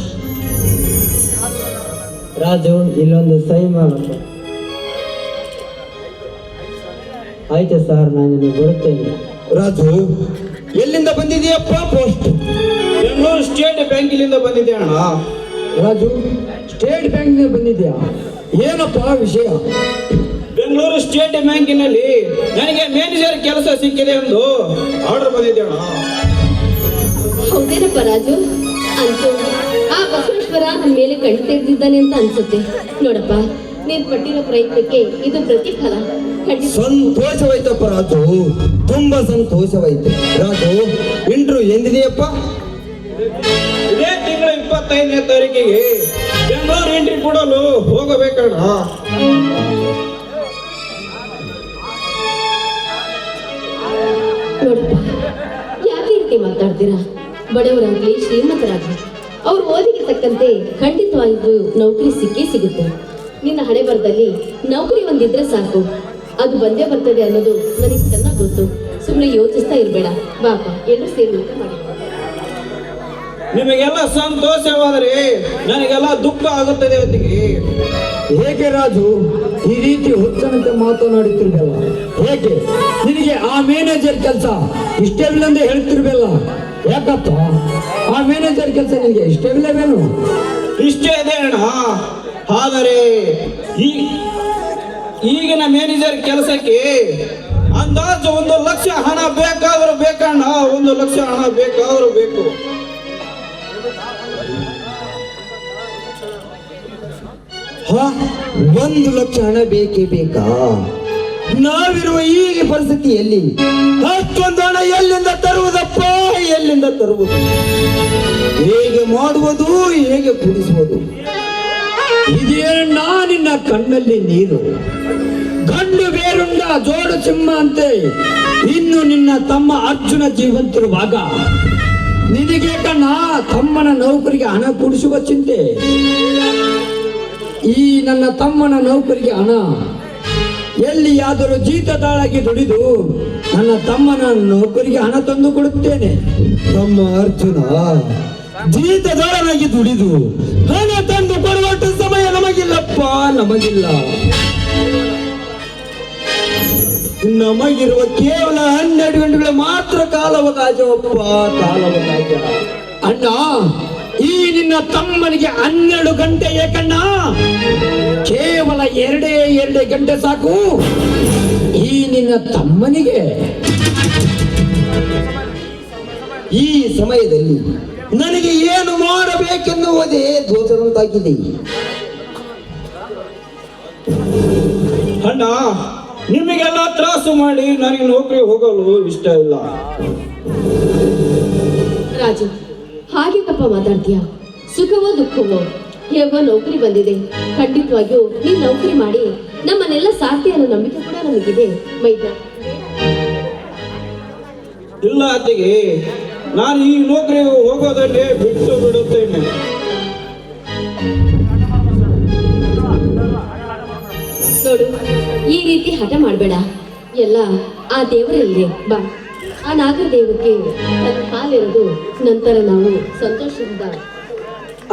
ರಾಜು, ಇಲ್ಲೊಂದು ಸಹಿ ಮಾಡಪ್ಪ. ಆಯ್ತು ಸರ್, ನಾನು ಬರುತ್ತೇನೆ. ರಾಜು, ಎಲ್ಲಿಂದ ಬಂದಿದೆಯಪ್ಪ ಪೋಸ್ಟ್? ಬೆಂಗಳೂರು ಸ್ಟೇಟ್ ಬ್ಯಾಂಕಿನಿಂದ ಬಂದಿದೆ ಅಣ್ಣ. ರಾಜು, ಸ್ಟೇಟ್ ಬ್ಯಾಂಕ್ಗೆ ಬಂದಿದ್ಯಾ? ಏನಪ್ಪ ವಿಷಯ? ಬೆಂಗಳೂರು ಸ್ಟೇಟ್ ಬ್ಯಾಂಕಿನಲ್ಲಿ ನನಗೆ ಮ್ಯಾನೇಜರ್ ಕೆಲಸ ಸಿಕ್ಕಿದೆ ಎಂದು ಆರ್ಡರ್ ಬಂದಿದೆ ಅಣ್ಣ. ಹೌದೇನಪ್ಪ ರಾಜು? ಅಂತೂ ಆ ಬಸವೇಶ್ವರ ನಮ್ಮ ಮೇಲೆ ಕಣ್ಣು ತೆರೆದಿದ್ದಾನೆ ಅಂತ ಅನ್ಸುತ್ತೆ. ನೋಡಪ್ಪ, ನೀನ್ ಪಟ್ಟಿರೋ ಪ್ರಯತ್ನಕ್ಕೆ ಇದು ಪ್ರತಿಫಲ. ಸಂತೋಷವಾಯ್ತಪ್ಪ ರಾಜು, ತುಂಬಾ ಸಂತೋಷವಾಯ್ತು. ರಾಜು, ಇಂಟ್ರು ಎಂದಿದೆಯಪ್ಪ? ಇದೇ ತಿಂಗಳ 25ನೇ ತಾರೀಕಿಗೆ ಬೆಂಗಳೂರು ಎಂಟ್ರಿ ಕೊಡಲು ಹೋಗಬೇಕಣ್ಣ. ನೋಡಪ್ಪ, ಯಾಕೆ ಈ ರೀತಿ ಮಾತಾಡ್ತೀರಾ? ಬಡವರಾಗ್ಲಿ ಶ್ರೀಮಂತರಾಗ್ಲಿ ಅವ್ರ ಓದಿಗೆ ತಕ್ಕಂತೆ ಖಂಡಿತವಾಗಿಯೂ ನೌಕರಿ ಸಿಕ್ಕೇ ಸಿಗುತ್ತೆ. ನಿನ್ನ ಹಣೆ ಬರದಲ್ಲಿ ನೌಕರಿ ಒಂದಿದ್ರೆ ಸಾಕು, ಅದು ಬಂದೇ ಬರ್ತದೆ ಅನ್ನೋದು ನನಗೆ ಚೆನ್ನಾಗಿ ಗೊತ್ತು. ಸುಮ್ಮನೆ ಯೋಚಿಸ್ತಾ ಇರಬೇಡ. ಬಾಪ, ಎಲ್ಲರೂ ಸೇರಿ ಊಟ ಮಾಡಿ. ನಿಮಗೆಲ್ಲ ಸಂತೋಷವಾದರೆ ನನಗೆಲ್ಲ ದುಃಖ ಆಗುತ್ತದೆ ಹೊತ್ತಿಗೆ. ಹೇಗೆ ರಾಜು ಈ ರೀತಿ ಹುಚ್ಚನಂತೆ ಮಾತನಾಡುತ್ತಿರ್ಬೇಲ್ಲ? ಹೇಗೆ ನಿನಗೆ ಆ ಮ್ಯಾನೇಜರ್ ಕೆಲಸ ಇಷ್ಟವಿಲ್ಲಂದ ಹೇಳ್ತಿರ್ಬೇಲ್ಲ? ಯಾಕಪ್ಪ ಆ ಮ್ಯಾನೇಜರ್ ಕೆಲಸ ನಿನಗೆ ಇಷ್ಟವಿಲ್ಲವೇನು? ಇಷ್ಟೇ ಇದೆ ಅಣ್ಣ. ಆದರೆ ಈಗಿನ ಮ್ಯಾನೇಜರ್ ಕೆಲಸಕ್ಕೆ ಅಂದಾಜು 1 ಲಕ್ಷ ಹಣ ಬೇಕಾದರೂ ಬೇಕಣ್ಣ. 1 ಲಕ್ಷ ಹಣ ಬೇಕಾದರೂ ಬೇಕು. ಹಾ, 1 ಲಕ್ಷ ಹಣ ಬೇಕೇ ಬೇಕಾ? ನಾವಿರುವ ಈಗ ಪರಿಸ್ಥಿತಿಯಲ್ಲಿ ಅಷ್ಟೊಂದು ಹಣ ಎಲ್ಲಿಂದ ತರುವುದಪ್ಪ? ಎಲ್ಲಿಂದ ತರುವುದು? ಹೇಗೆ ಮಾಡುವುದು? ಹೇಗೆ ಕುಡಿಸುವುದು? ಇದೇ ನಿನ್ನ ಕಣ್ಣಲ್ಲಿ ನೀರು. ಗಂಡು ಬೇರುಂಡ ಜೋಡು ಸಿಂಹ ಅಂತೆ ಇನ್ನು ನಿನ್ನ ತಮ್ಮ ಅರ್ಜುನ ಜೀವಂತಿರುವಾಗ ನಿನಗೆ ಕಣ್ಣ ತಮ್ಮನ ನೌಕರಿಗೆ ಹಣ ಕೊಡಿಸುವ ಚಿಂತೆ? ಈ ನನ್ನ ತಮ್ಮನ ನೌಕರಿಗೆ ಹಣ ಎಲ್ಲಿಯಾದರೂ ಜೀತದಾಳಾಗಿ ದುಡಿದು ನನ್ನ ತಮ್ಮನ ನೌಕರಿಗೆ ಹಣ ತಂದು ಕೊಡುತ್ತೇನೆ. ತಮ್ಮ ಅರ್ಜುನ ಜೀತದಾಳನಾಗಿ ದುಡಿದು ಹಣ ತಂದು ಕೊಡುವಷ್ಟು ಸಮಯ ನಮಗಿಲ್ಲಪ್ಪ, ನಮಗಿಲ್ಲ. ನಮಗಿರುವ ಕೇವಲ 12 ಗಂಟೆಗಳು ಮಾತ್ರ ಕಾಲಾವಕಾಶವಪ್ಪ, ಕಾಲಾವಕಾಶ. ಅಣ್ಣ, ಈ ನಿನ್ನ ತಮ್ಮನಿಗೆ 12 ಗಂಟೆ ಏಕಣ್ಣ? ಕೇವಲ 2 ಗಂಟೆ ಸಾಕು ಈ ನಿನ್ನ ತಮ್ಮನಿಗೆ. ಈ ಸಮಯದಲ್ಲಿ ನನಗೆ ಏನು ಮಾಡಬೇಕೆನ್ನುವುದೇ ದೋಚದಂತಾಗಿದೆ. ಅಣ್ಣ, ನಿಮಗೆಲ್ಲ ತ್ರಾಸು ಮಾಡಿ ನನಗೆ ನೌಕರಿ ಹೋಗಲು ಇಷ್ಟ ಇಲ್ಲ. ರಾಜು, ಹಾಗೆ ತಪ್ಪ ಮಾತಾಡ್ತೀಯ? ಸುಖವೋ ದುಃಖವೋ ಹೇಗೋ ನೌಕರಿ ಬಂದಿದೆ. ಖಂಡಿತವಾಗಿಯೂ ನೀನ್ ನೌಕರಿ ಮಾಡಿ ನಮ್ಮನ್ನೆಲ್ಲ ಸಾಧ್ಯ ಅನ್ನೋ ನಂಬಿಕೆ ಕೂಡ ನಮಗಿದೆ. ಮೈದ ಇಲ್ಲ ಅತ್ತಿಗೆ, ನಾನು ಈ ನೌಕರಿ ಹೋಗೋದನ್ನೇ ಬಿಟ್ಟು ಬಿಡುತ್ತೇನೆ. ನೋಡು, ಈ ರೀತಿ ಹಠ ಮಾಡಬೇಡ. ಎಲ್ಲ ಆ ದೇವರಲ್ಲಿದೆ. ಬಾ, ಆ ನಾಗದೇವಕ್ಕೆ ನನ್ನ ಹಾಲಿರೋದು. ನಂತರ ನಾವು ಸಂತೋಷದಿಂದ.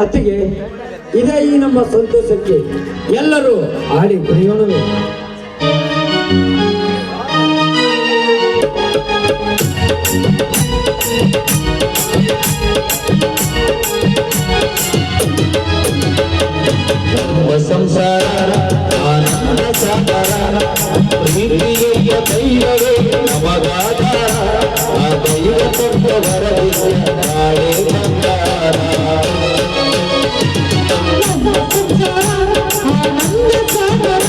ಅತ್ತಿಗೆ, ಇದೇ ಈ ನಮ್ಮ ಸಂತೋಷಕ್ಕೆ ಎಲ್ಲರೂ ಆಡಿ ಕುಣಿಯೋಣವೇ. ಸಂಸಾರ ಆನಂದ ಸಾಗರ ಪ್ರೀತಿಯ ದೈವವೇ ನಮಗಾಧಾರ ಆ ದೈವ ಕೊಟ್ಟವರ ನಾಳೆ ಬಂಗಾರ ನಮ್ಮ ಸಂಸಾರ ಆನಂದ ಸಾಗರ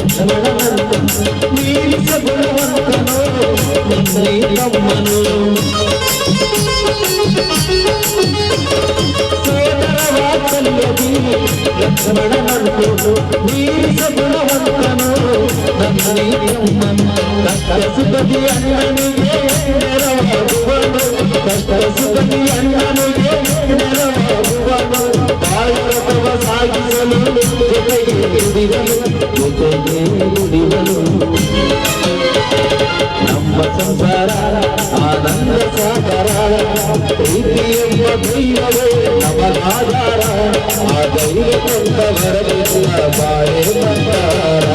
ಲಕ್ಷ್ಮಣನನ್ನು ಮೀರಿಸಬರುವಂತನು ನಿನ್ನೆ ತಮ್ಮನು ಸೋದರ ವಾತ್ಸಲ್ಯದಿ ಲಕ್ಷ್ಮಣನನ್ನು ಮೀರಿಸಬರುವಂತನು ನನ್ನೇ ತಮ್ಮನು ಕಷ್ಟ ಸುಖದಿ ಅಣ್ಣನಿಗೆ ನೆರವಾಗುವನು ಕಷ್ಟ ಸುಖದಿ ಅಣ್ಣನಿಗೆ ನೆರವಾಗುವನು ಬಾಳುವ ಸಾಗಿಸಲು ಜೊತೆಗೆ ನುಡಿವನು ನಮ್ಮ ಸಂಸಾರ ಆನಂದ ಸಾಗರ ಪ್ರೀತಿಯೆಂಬ ದೈವವೇ ನಮಗಾಧಾರ ಆ ದೈವ ಕೊಂಡವರ ಬಾಳೆ ಬಂದಾರ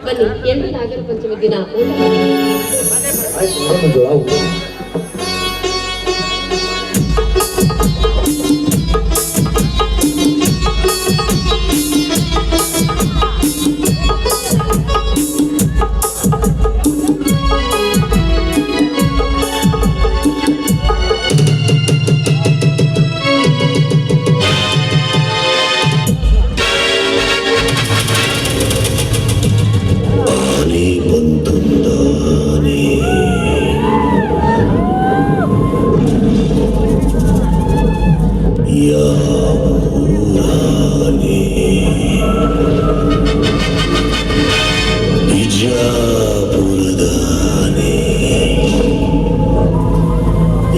ಬನ್ನಿ ಎಲ್ಲರೂ ನಾಗರ ಪಂಚಮಿ ದಿನ ಊಟ ಆಯ್ತು ಮಂಜುಳಾ, ಹೋಗು.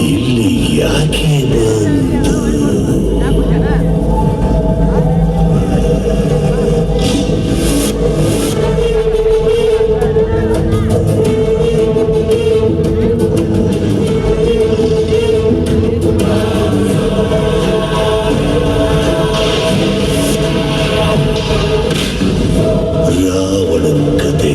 ಇಲ್ಲಿ ಯಾಕೆ ಬಂತು ರಾವಣನ ಕಥೆ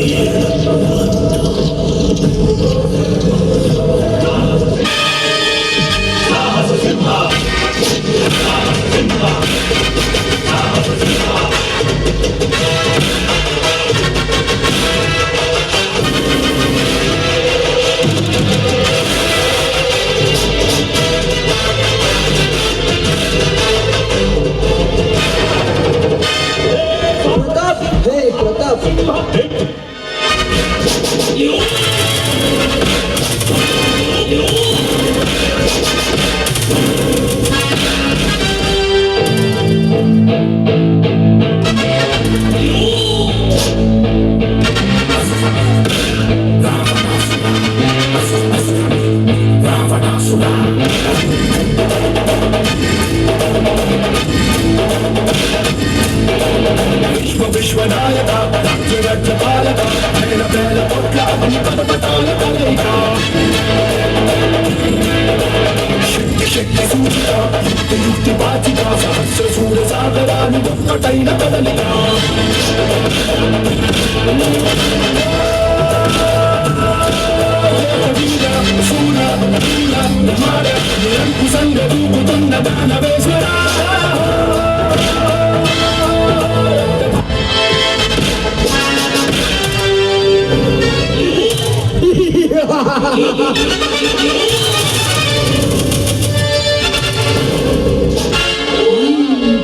ಪ್ರತಾಪ್, ಹೇ ಪ್ರತಾಪ್,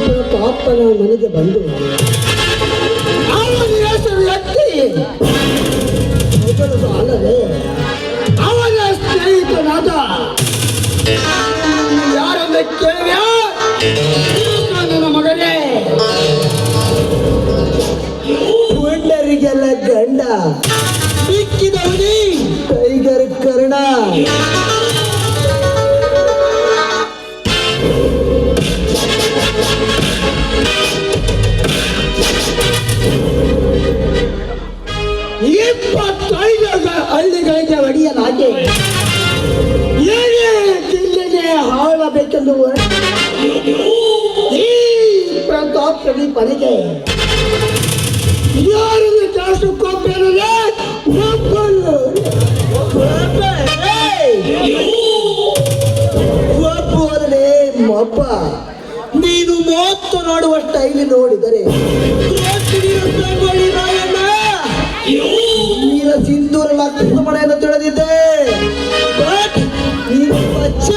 ಪ್ರತಾಪನ ಮನೆಗೆ ಬಂದು ಅವನ ಹೆಸರು ಎತ್ತಿ ಹೊಗಳದು ಅಲ್ಲದೆ ಅವನ ಸ್ನೇಹಿತನಾದ ಯಾರೆಂದ ಕೇಳಿದ್ಯಾ ನನ್ನ ಮಗನೇ? ಪುಂಡರಿಗೆಲ್ಲ ಗಂಡ ಸಿಕ್ಕಿದವನಿ ಟೈಗರ್ ಕರ್ಣ. ಹಳ್ಳಿಗಳಿಗೆ ಒಡೆಯಲಾಗಿ ಏನೇ ಜಿಲ್ಲೆಗೆ ಹಾಳಬೇಕೆಂದು ಈ ಪ್ರತಾಪ್ ಮನೆಗೆ ಯಾರನ್ನು ಜಾಸ್ತಿ ಕೊಪ್ಪೇನಲ್ಲೇ ಹೋದರೆ ಮಬ್ಬ. ನೀನು ಮಾತನಾಡುವ ಸ್ಟೈಲ್ ನೋಡಿದರೆ ರಕ್ತದ ಮಳೆಯನ್ನು ತಿಳಿದಿದ್ದೆ. ಬಟ್ ನೀನು ಬಚ್ಚ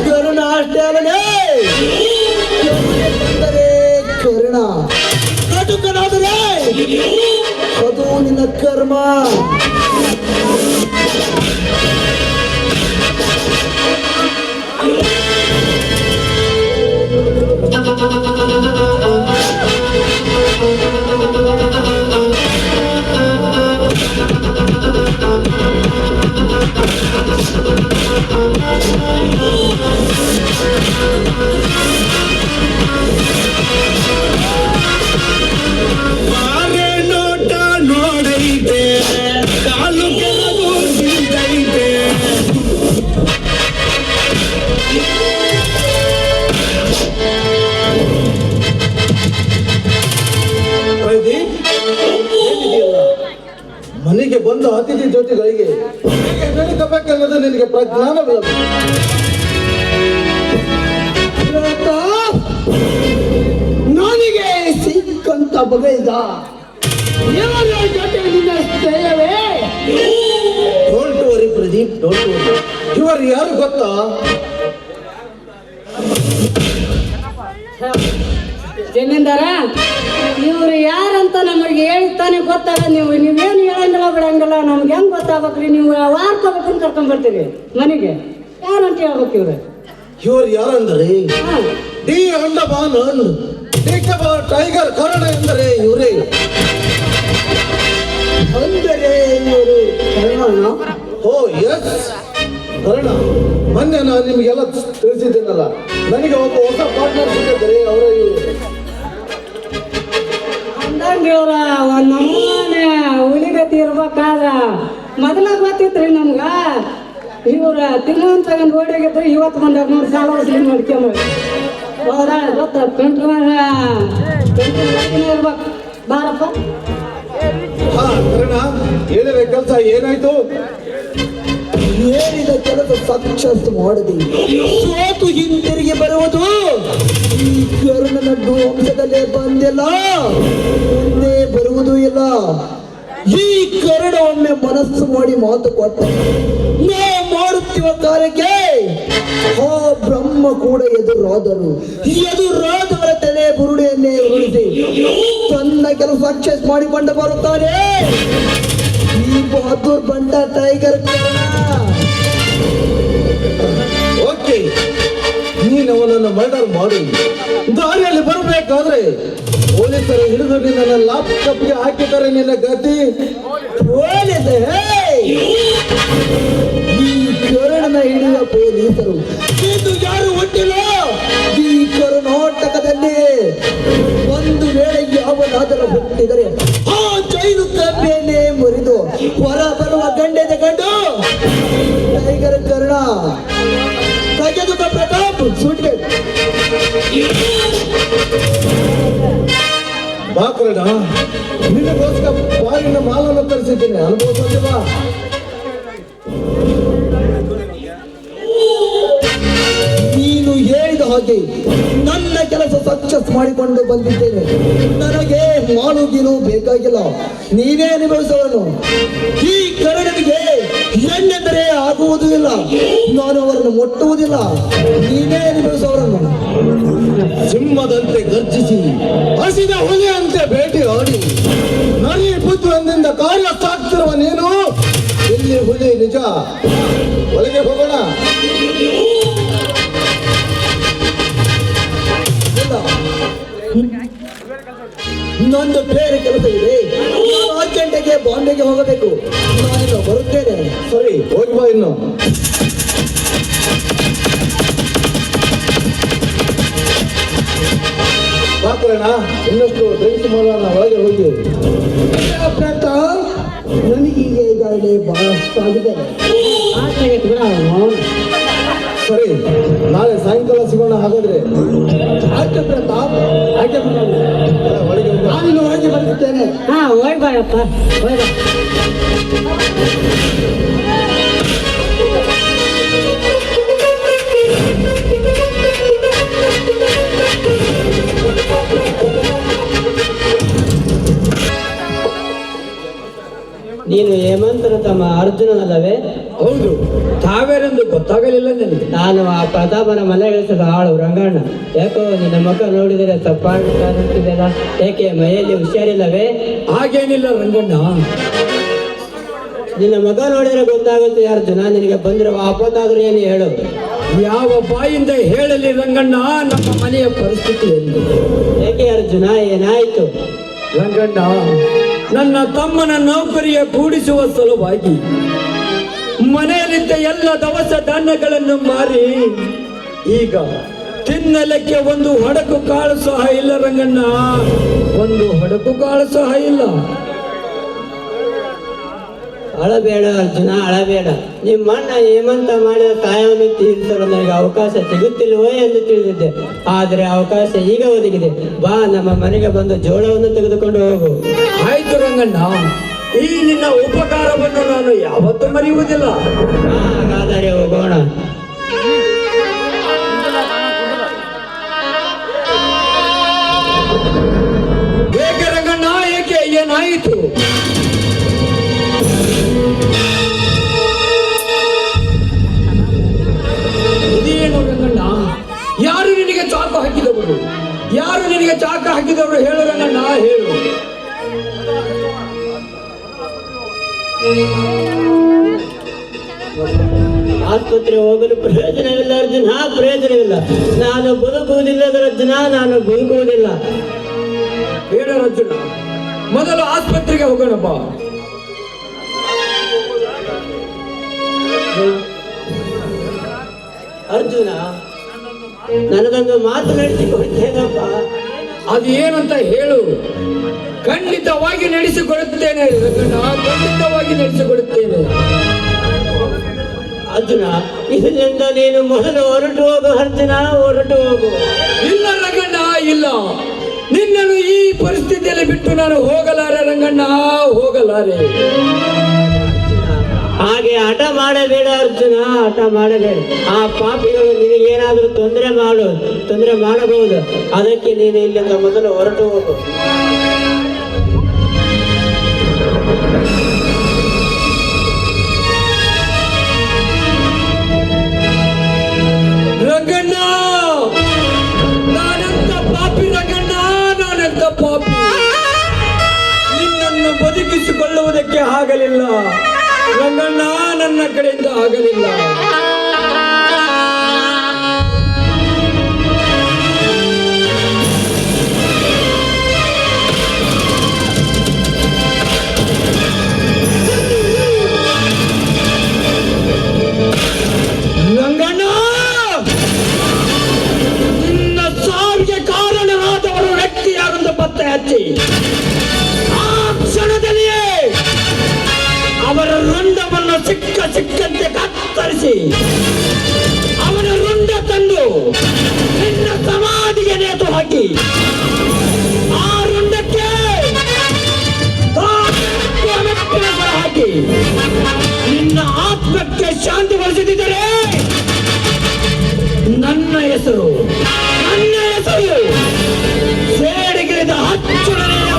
ಕರುಣ ಅಷ್ಟೇ ಅವನೇ ಬಂದರೆ ಕರುಣ, ಕಟುಕನಾದರೆ ಅದು ನಿನ್ನ ಕರ್ಮ. ಮಾರೆ ನೋಟ ನೋಡೈತೆ, ಕಾಲು ಕೆಳಗೂ ನಿಂತೈತೆ. ಪ್ರದೀಪ್, ಏನಿದೆಯಲ್ಲ? ಮನೆಗೆ ಬಂದ ಅತಿಥಿ ಜೊತೆಗಳಿಗೆ ಹೇಗೆ ಬೆಳಕಬೇಕೆನ್ನೋದು ನಿನಗೆ ಪ್ರಜ್ಞಾನವಿಲ್ಲ. ನನಗೆ ಸಿಕ್ಕಂತ ಬಗೆದ ಇವರ ಜೊತೆ ನಿನ್ನ ಸ್ನೇಹವೇ. Don't worry Pradeep, don't worry. ಇವರು ಯಾರು ಗೊತ್ತಾ? ಜಮೀನ್ದಾರ, ಇವ್ರು ಯಾರಂತ ನಮಗೆ ಹೇಳ್ತಾನೆ ಗೊತ್ತಾಗ ನೀವೇನು ಹೇಳಂಗಿಲ್ಲ ಬಿಡಂಗಿಲ್ಲ. ನಮ್ಗೆ ಹೆಂಗ್ ಗೊತ್ತಾಗ್ಬೇಕ್ರಿ? ನೀವು ವಾರ್ಕೋಬೇಕು ಅಂತ ಕರ್ಕೊಂಡ್ ಬರ್ತೀರಿ ಮನೆಗೆ. ಯಾರಂತ ಹೇಳ್ಬೇಕು ಇವ್ರು? ಇವರು ಯಾರಂದರೆ ಹಾ, ಡಿ ಅಂಡಮಾನ್ ಟೈಗರ್ ಕರಣ ಎಂದರೆ ಇವರೇ. ಅಂದರೆ ಇವರು ಕರ್ಣನ? ಓ ಎಸ್, ಕರಣ. ಮೊನ್ನೆ ನಾನು ನಿಮಗೆಲ್ಲ ತಿಳಿಸಿದ್ದೇನಲ್ಲ, ನನಗೆ ಒಬ್ಬ ಹೊಸ ಪಾರ್ಟ್ನರ್ ಸಿಕ್ಕಿದ್ದಾರೆ, ಅವರ ಇವರು. ಅಂದಂಗೆ ಇವ್ರ ಒಂದ್ ನಮೂನೆ ಹುಲಿಗತಿ ಇರ್ಬೇಕಾದ ಮೊದಲ ಗೊತ್ತಿತ್ರಿ ನಮ್ಗ. ಇವ್ರ ತಿಂಗಳಂತ ಓಡಾಗಿದ್ರು, ಇವತ್ತು ಬಂದಾಗ ನೋಡಿ ಸಾಲ ವಸೂಲಿ ಮಾಡ್ಕೊಂಬ ಹೌದಾ? ಗೊತ್ತ ಪೆಂಟ್ರ ಇರ್ಬೇಕು. ಬಾರಪ್ಪ. ಹಾ ಕರಣ, ಹೇಳಿದ ಕೆಲಸ ಏನಾಯ್ತು? ಹೇಳಿದ ಕೆಲಸ ಸಕ್ಸಸ್ ಮಾಡದೆ ಸೋತು ಹಿಂತಿರುಗಿ ಬರುವುದು ಈ ಕರ್ಣನ ವಂಶದಲ್ಲೇ ಬಂದಿಲ್ಲ, ಮುಂದೆ ಬರುವುದೂ ಇಲ್ಲ. ಈ ಕರ್ಣ ಒಮ್ಮೆ ಮನಸ್ಸು ಮಾಡಿ ಮಾತು ಕೊಟ್ಟ, ನಾವು ಮಾಡುತ್ತಿರುವ ಕಾರ್ಯಕ್ಕೆ ಆ ಬ್ರಹ್ಮ ಕೂಡ ಎದುರಾದವರ ತಲೆ ಬುರುಡೆಯನ್ನೇ ಉರುಳಿಸಿ ತನ್ನ ಕೆಲಸ ಸಕ್ಸಸ್ ಮಾಡಿಕೊಂಡು ಬರುತ್ತಾನೆ ಈ ಬಹದ್ದೂರ್ ಬಂಟ ಟೈಗರ್ ಕರ್ಣ. ಓಕೆ, ನೀನು ಅವನನ್ನು ಮರ್ಡರ್ ಮಾಡಿ ದಾರಿಯಲ್ಲಿ ಬರಬೇಕಾದ್ರೆ ಪೊಲೀಸರು ಹಿಡಿದು ನಿನ್ನ ಲ್ಯಾಪ್ಟಾಪ್ಗೆ ಹಾಕಿದ್ದಾರೆ. ನಿನ್ನ ಗತಿ ಪೊಲೀಸ್, ಈ ಕರ್ಣನ ಹಿಡಿಯುವ ಪೊಲೀಸರು ಇದು ಯಾರು ಹುಟ್ಟಿಲ್ಲ ಈ ಕರ್ನಾಟಕದಲ್ಲಿ. ಒಂದು ವೇಳೆ ಯಾವನಾದರೂ ಹುಟ್ಟಿದರೆ ಆ ಜೈಲು ಕಬ್ಬಿಯನ್ನೇ ಮುರಿದು ಹೊರ ಬರುವ ಗಂಡೆದ ಗಂಡು ಟೈಗರ್ ಕರ್ಣ. ತೆಗೆದುಕ ಪ್ರತಾಪ್ ಸುಟ್ಗೆ ಬಾ ಕರಣ, ನಿನಗೋಸ್ಕರ ಬಾರಿನ ಮಾಲನ್ನು ತರಿಸಿದ್ದೇನೆ, ಅನುಭವಿಸೋದೇ ಬಾ. ನೀನು ಹೇಳಿದ ಹಾಗೆ ನನ್ನ ಕೆಲಸ ಸಕ್ಸಸ್ ಮಾಡಿಕೊಂಡು ಬಂದಿದ್ದೇನೆ. ನನಗೆ ಮಾಳುಗೀನು ಬೇಕಾಗಿಲ್ಲ, ನೀನೇ ಅನುಭವಿಸೋನು. ಈ ಕರಡನಿಗೆ ಹೆಣ್ಣೆಂದರೆ ಆಗುವುದೂ ಇಲ್ಲ, ನಾನು ಅವರನ್ನು ಮುಟ್ಟುವುದಿಲ್ಲ, ನೀನೇ ಅನುಭವಿಸೋರನ್ನು. ಸಿಂಹದಂತೆ ಗರ್ಜಿಸಿ ಹಸಿದ ಹುಲಿಯಂತೆ ಭೇಟಿ ಆಡಿ ನರಿ ಬುದ್ಧಿವಂದಿಂದ ಕಾರ್ಯ ಸಾಕ್ತಿರುವ ನೀನು ಇಲ್ಲಿ ಹುಲಿ ನಿಜ. ಒಳಗೆ ಹೋಗೋಣ. ನಂದು ಬೇರೆ ಕೆಲಸ ಇದೆ. ನಾನು 10 ಗಂಟೆಗೆ ಬಾಂಬೆಗೆ ಹೋಗಬೇಕು. ನಾನು ಬರುತ್ತೇನೆ. ಸರಿ, ಹೋಗಿ ಬಾ. ಇನ್ನು ಬಾಕರಣ, ಇನ್ನಷ್ಟು ಡ್ರಿಂಕ್ಸ್ ಮಾಡೋಣ, ಒಳಗೆ ಹೋಗಿ. ನನಗೀಗ ಈಗಾಗಲೇ ಬಹಳಷ್ಟು ಆಗಿದೆ. ಸರಿ, ನಾಳೆ ಸಾಯಂಕಾಲ ಸಿಗೋಣ ಹಾಗಾದ್ರೆ. ಆಯ್ತು ಪ್ರತಾಪ್, ಆಯ್ತು ಪ್ರತಾಪ್. ಒಳಗೆ ಹೋಗಿ. ನಾನು ಹೋಗಿ ಬರುತ್ತೇನೆ. ಹಾ, ಹೋಯ್ ಬಾಯಪ್ಪ, ಹೋಯ್ ಬಾ. ನಮ್ಮ ಅರ್ಜುನನಲ್ಲವೇ? ಹೌದು, ತಾವೇರೆಂದು ಗೊತ್ತಾಗಲಿಲ್ಲ ನನಗೆ. ನಾನು ಆ ಪ್ರತಾಪನ ಮನೆ ಕೆಲಸದ ಆಳು ರಂಗಣ್ಣ. ಯಾಕೋ ನಿನ್ನ ಮಗ ನೋಡಿದರೆ ತಪ್ಪಾಗಿ ಕಾಣುತ್ತಿದೆಯಲ್ಲ, ಏಕೆ ಮೈಯಲ್ಲಿ ಹುಷಾರಿಲ್ಲವೇ? ಹಾಗೇನಿಲ್ಲ ರಂಗಣ್ಣ. ನಿನ್ನ ಮಗ ನೋಡಿದರೆ ಗೊತ್ತಾಗುತ್ತೆ ಅರ್ಜುನ. ನಿನಗೆ ಬಂದಿರುವ ಆಪತ್ತಾದ್ರೂ ಏನು ಹೇಳು? ಯಾವ ಬಾಯಿಂದ ಹೇಳಲಿ ರಂಗಣ್ಣ ನಮ್ಮ ಮನೆಯ ಪರಿಸ್ಥಿತಿ ಎಂದು? ಏಕೆ ಅರ್ಜುನ, ಏನಾಯಿತು? ರಂಗಣ್ಣ, ನನ್ನ ತಮ್ಮನ ನೌಕರಿಯ ಕೂಡಿಸುವ ಸಲುವಾಗಿ ಮನೆಯಲ್ಲಿದ್ದ ಎಲ್ಲ ದವಸ ಧಾನ್ಯಗಳನ್ನು ಮಾರಿ ಈಗ ತಿನ್ನಲಿಕ್ಕೆ ಒಂದು ಹೊಡಕು ಕಾಳು ಸಹ ಇಲ್ಲ ರಂಗಣ್ಣ, ಒಂದು ಹೊಡಕು ಕಾಳು ಸಹ ಇಲ್ಲ. ಅಳಬೇಡ ಅರ್ಜುನ, ಅಳಬೇಡ. ನಿಮ್ಮಣ್ಣ ಹೇಮಂತ ಮಾಡಿದ ಸಹಾಯವನ್ನು ತೀರಿಸಲು ನನಗೆ ಅವಕಾಶ ಸಿಗುತ್ತಿಲ್ವೋ ಎಂದು ತಿಳಿದಿದ್ದೆ. ಆದರೆ ಅವಕಾಶ ಈಗ ಒದಗಿದೆ. ಬಾ, ನಮ್ಮ ಮನೆಗೆ ಬಂದು ಜೋಳವನ್ನು ತೆಗೆದುಕೊಂಡು ಹೋಗು. ಆಯ್ತು ರಂಗಣ್ಣ, ಈ ನಿನ್ನ ಉಪಕಾರವನ್ನು ನಾನು ಯಾವತ್ತೂ ಮರೆಯುವುದಿಲ್ಲ. ಹಾಗಾದರೆ ಹೋಗೋಣ. ಏಕೆ ರಂಗಣ್ಣ, ಏಕೆ, ಏನಾಯಿತು? ಇದೇನು ರಂಗಣ್ಣ? ಯಾರು ನಿನಗೆ ಚಾಕು ಹಾಕಿದವರು? ಯಾರು ನಿನಗೆ ಚಾಕು ಹಾಕಿದವರು? ಹೇಳು ರಂಗಣ್ಣ, ಹೇಳು. ಆಸ್ಪತ್ರೆ ಹೋಗಲು ಪ್ರಯೋಜನವಿಲ್ಲ ಅರ್ಜುನ, ಪ್ರಯೋಜನವಿಲ್ಲ. ನಾನು ಬದುಕುವುದಿಲ್ಲ ಅರ್ಜುನ, ನಾನು ಬದುಕುವುದಿಲ್ಲ. ಬೇಡ ಅರ್ಜುನ, ಮೊದಲು ಆಸ್ಪತ್ರೆಗೆ ಹೋಗೋಣ ಬಾ. ಅರ್ಜುನ, ನನಗೊಂದು ಮಾತು ನಡೆಸಿಕೊಡ್ತೇನಪ್ಪ. ಅದು ಏನಂತ ಹೇಳು. ಖಂಡಿತವಾಗಿ ನಡೆಸಿಕೊಡುತ್ತೇನೆ ರಂಗಣ್ಣ, ಖಂಡಿತವಾಗಿ ನಡೆಸಿಕೊಡುತ್ತೇನೆ. ಅರ್ಜುನ, ಇದರಿಂದ ನೀನು ಮೊದಲು ಹೊರಟು ಹೋಗು ಅರ್ಜುನ, ಹೊರಟು ಹೋಗು. ಇಲ್ಲ ರಂಗಣ್ಣ, ಇಲ್ಲ. ನಿನ್ನನ್ನು ಈ ಪರಿಸ್ಥಿತಿಯಲ್ಲಿ ಬಿಟ್ಟು ನಾನು ಹೋಗಲಾರೆ ರಂಗಣ್ಣ, ಹೋಗಲಾರೆ. ಹಾಗೆ ಹಠ ಮಾಡಬೇಡ ಅರ್ಜುನ, ಹಠ ಮಾಡಬೇಡ. ಆ ಪಾಪಿಗಳು ನಿನಗೇನಾದ್ರೂ ತೊಂದರೆ ಮಾಡಬಹುದು. ಅದಕ್ಕೆ ನೀನು ಇಲ್ಲಿಂದ ಮೊದಲು ಹೊರಟು ಹೋಗು. ರಂಗಣ್ಣ, ನಾನೆಂತ ಪಾಪಿ ರಂಗಣ್ಣ, ನಾನೆಂತ ಪಾಪಿ. ನಿನ್ನನ್ನು ಬದುಕಿಸಿಕೊಳ್ಳುವುದಕ್ಕೆ ಆಗಲಿಲ್ಲ ರಂಗಣ್ಣ, ನನ್ನ ಕಡೆಯಿಂದ ಆಗಲಿಲ್ಲ. ರಂಗಣ್ಣ, ನಿನ್ನ ಸಾವಿಗೆ ಕಾರಣರಾದವರು ವ್ಯಕ್ತಿ ಯಾರೆಂದು ಪತ್ತೆ ಹಚ್ಚಿ ಆ ಕ್ಷಣದಲ್ಲಿಯೇ ಅವರ ರುಂಡವನ್ನು ಸಿಕ್ಕಂತೆ ಕತ್ತರಿಸಿ ಅವನ ರುಂಡ ತಂದು ನಿನ್ನ ಸಮಾಧಿಗೆ ನೇತು ಹಾಕಿ ಆ ರುಂಡಕ್ಕೆ ಹಾಕಿ ನಿನ್ನ ಆತ್ಮಕ್ಕೆ ಶಾಂತಿ ಬರೆಸಿದರೆ ನನ್ನ ಹೆಸರು ಸೇಡಿಗಿಳಿದ ಹಚ್ಚುಳನೆಯ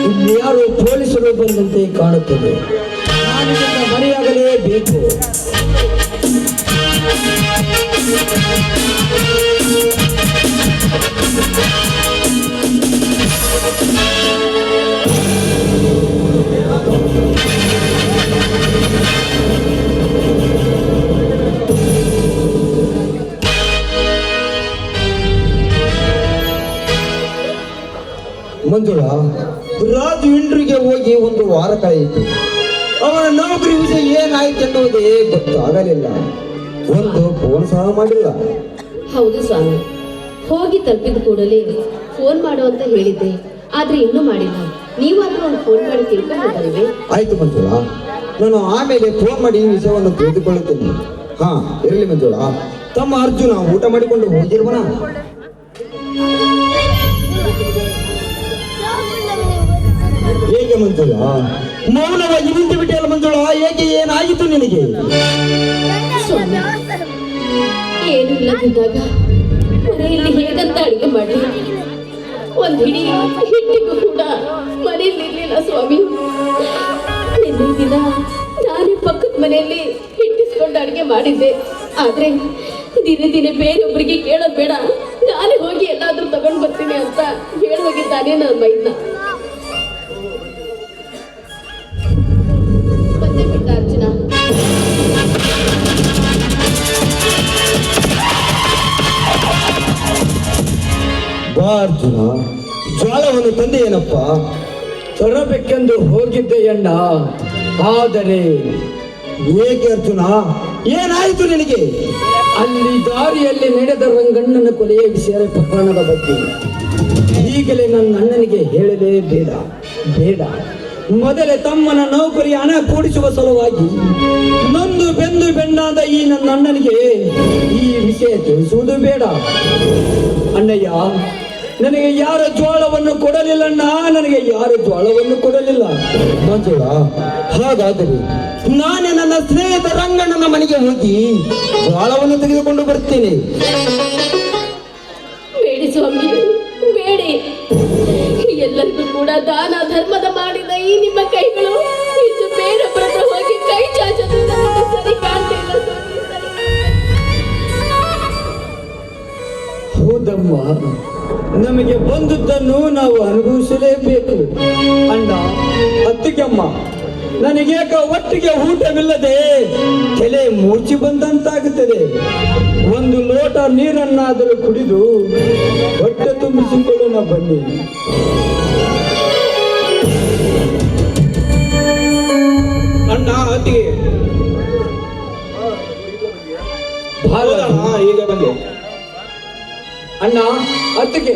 ಇಲ್ಲಿ ಯಾರು ಪೊಲೀಸರು ಬಂದಂತೆ ಕಾಣುತ್ತದೆ. ನಾನಿಂದ ಮರೆಯಾಗಲೇಬೇಕು. ಮಂಜುಳಾ, ರಾಜು ಇಂಡ್ರಿಗೆ ಹೋಗಿ ಒಂದು ವಾರ ಕಳೆಯಿತು. ಅವನ ನೌಕರಿ ವಿಷಯ ಏನಾಯ್ತು ಎನ್ನುವುದೇ ಗೊತ್ತಾಗಲಿಲ್ಲ. ಒಂದು ಫೋನ್ ಸಹ ಮಾಡಿಲ್ಲ. ಹೌದು ಸ್ವಾಮಿ, ಹೋಗಿ ತಲುಪಿದ ಕೂಡಲೇ ಫೋನ್ ಮಾಡು ಅಂತ ಹೇಳಿದ್ದೆ, ಆದ್ರೆ ಇನ್ನೂ ಮಾಡಿಲ್ಲ. ನೀವಾದ್ರೂ ಒಂದು ಫೋನ್ ಮಾಡಿ ತಿಳ್ಕೊಂಡ್ಬಲ್ವೇ? ಆಯ್ತು ಮಂಜುಳಾ, ನಾನು ಆಮೇಲೆ ಫೋನ್ ಮಾಡಿ ಈ ವಿಷಯವನ್ನು ತಿಳಿದುಕೊಳ್ಳುತ್ತೇನೆ. ಹಾ, ಇರಲಿ ಮಂಜುಳಾ. ತಮ್ಮ ಅರ್ಜುನ ಊಟ ಮಾಡಿಕೊಂಡು ಹೋಗಿರುವನ? ಏಕೆ ಮಂಜುಳಾ ಮೌನವಾಗಿ ನಿಂತು ಬಿಟ್ಟಿಯಲ್ಲ ಮಂಜುಳಾ? ಏಕೆ, ಏನಾಯಿತು ನಿನಗೆ? ಸ್ವಾಮಿ, ಏನು ಇಲ್ಲದಿದ್ದಾಗ ಮನೆಯಲ್ಲಿ ಹೇಗಂತ ಅಡಿಗೆ ಮಾಡಿ ಒಂದ್ ಹಿಡಿ ಹಿಟ್ಟಿಗೂ ಕೂಡ ಮನೆಯಲ್ಲಿ ಇರ್ಲಿಲ್ಲ ಸ್ವಾಮಿ. ನಿನ್ನೆ ದಿನ ನಾನೇ ಪಕ್ಕದ ಮನೆಯಲ್ಲಿ ಹಿಟ್ಟಿಸ್ಕೊಂಡು ಅಡುಗೆ ಮಾಡಿದ್ದೆ. ಆದ್ರೆ ದಿನೇ ದಿನೇ ಬೇರೆಯೊಬ್ಬರಿಗೆ ಕೇಳೋದು ಬೇಡ, ನಾನೇ ಹೋಗಿ ಎಲ್ಲಾದ್ರೂ ತಗೊಂಡು ಬರ್ತೀನಿ ಅಂತ ಹೇಳಿ ಹೋಗಿದ್ದಾನೆ ನನ್ನ ಮೈದ್ನ. ಬಂದೇ ಬಿಟ್ಟ ಅರ್ಜುನ. ಬಾ ಅರ್ಜುನ, ಜ್ವಾಳವನ್ನು ತಂದೆ ಏನಪ್ಪ? ತರಬೇಕೆಂದು ಹೋಗಿದ್ದೆ ಅಣ್ಣ, ಆದರೆ ಏಕೆ ಅರ್ಜುನ, ಏನಾಯಿತು ನಿನಗೆ? ಅಲ್ಲಿ ದಾರಿಯಲ್ಲಿ ನಡೆದ ರಂಗಣ್ಣನ ಕೊಲೆಯ ವಿಷಯ ಪ್ರಕರಣದ ಬಗ್ಗೆ ಈಗಲೇ ನನ್ನ ಅಣ್ಣನಿಗೆ ಹೇಳಲೇ ಬೇಡ. ಮೊದಲೇ ತಮ್ಮನ ನೌಕರಿ ಹಣ ಕೂಡಿಸುವ ಸಲುವಾಗಿ ನೊಂದು ಬೆಂದು ಬೆಂಡಾದ ಈ ನನ್ನ ಅಣ್ಣನಿಗೆ ಈ ವಿಷಯ ತಿಳಿಸುವುದು ಬೇಡ. ಅಣ್ಣಯ್ಯ, ನನಗೆ ಯಾರ ಜ್ವಾಳವನ್ನು ಕೊಡಲಿಲ್ಲ ಅಣ್ಣ, ನನಗೆ ಯಾರ ಜ್ವಾಳವನ್ನು ಕೊಡಲಿಲ್ಲ. ಮಂಜುಳ, ಹಾಗಾದರೆ ನಾನೇ ನನ್ನ ಸ್ನೇಹಿತ ರಂಗಣ್ಣನ ಮನೆಗೆ ಹೋಗಿ ಜ್ವಾಳವನ್ನು ತೆಗೆದುಕೊಂಡು ಬರ್ತೇನೆ. ಬೇಡಿ ಸ್ವಾಮಿ, ಬೇಡಿ. ಎಲ್ಲರಿಗೂ ಕೂಡ ದಾನ ಧರ್ಮದ ಮಾಡಿದ ಈ ನಿಮ್ಮ ಕೈಗಳು ಇನ್ನು ಬೇರೊಬ್ಬರ ಹತ್ರ ಹೋಗಿ ಕೈ ಚಾಚೋದು ನನಗೆ ಸರಿ ಕಾಣ್ತಿಲ್ಲ ಸ್ವಾಮಿ, ಸರಿ. ಹೌದಮ್ಮ, ನಮಗೆ ಬಂದದ್ದನ್ನು ನಾವು ಅನುಭವಿಸಲೇಬೇಕು. ಅಣ್ಣ, ಅತ್ತಿಗೆಮ್ಮ, ನನಗೇಕ ಒಟ್ಟಿಗೆ ಊಟವಿಲ್ಲದೆ ತಲೆ ಮೂರ್ಛೆ ಬಂದಂತಾಗುತ್ತದೆ. ಒಂದು ಲೋಟ ನೀರನ್ನಾದರೂ ಕುಡಿದು ಹೊಟ್ಟೆ ತುಂಬಿಸಿಕೊಳ್ಳೋಣ ಬನ್ನಿ. ಅಣ್ಣ ಅತ್ತಿಗೆ ಈಗ ಬಂದೆ. ಅಣ್ಣ, ಅತ್ತಿಗೆ,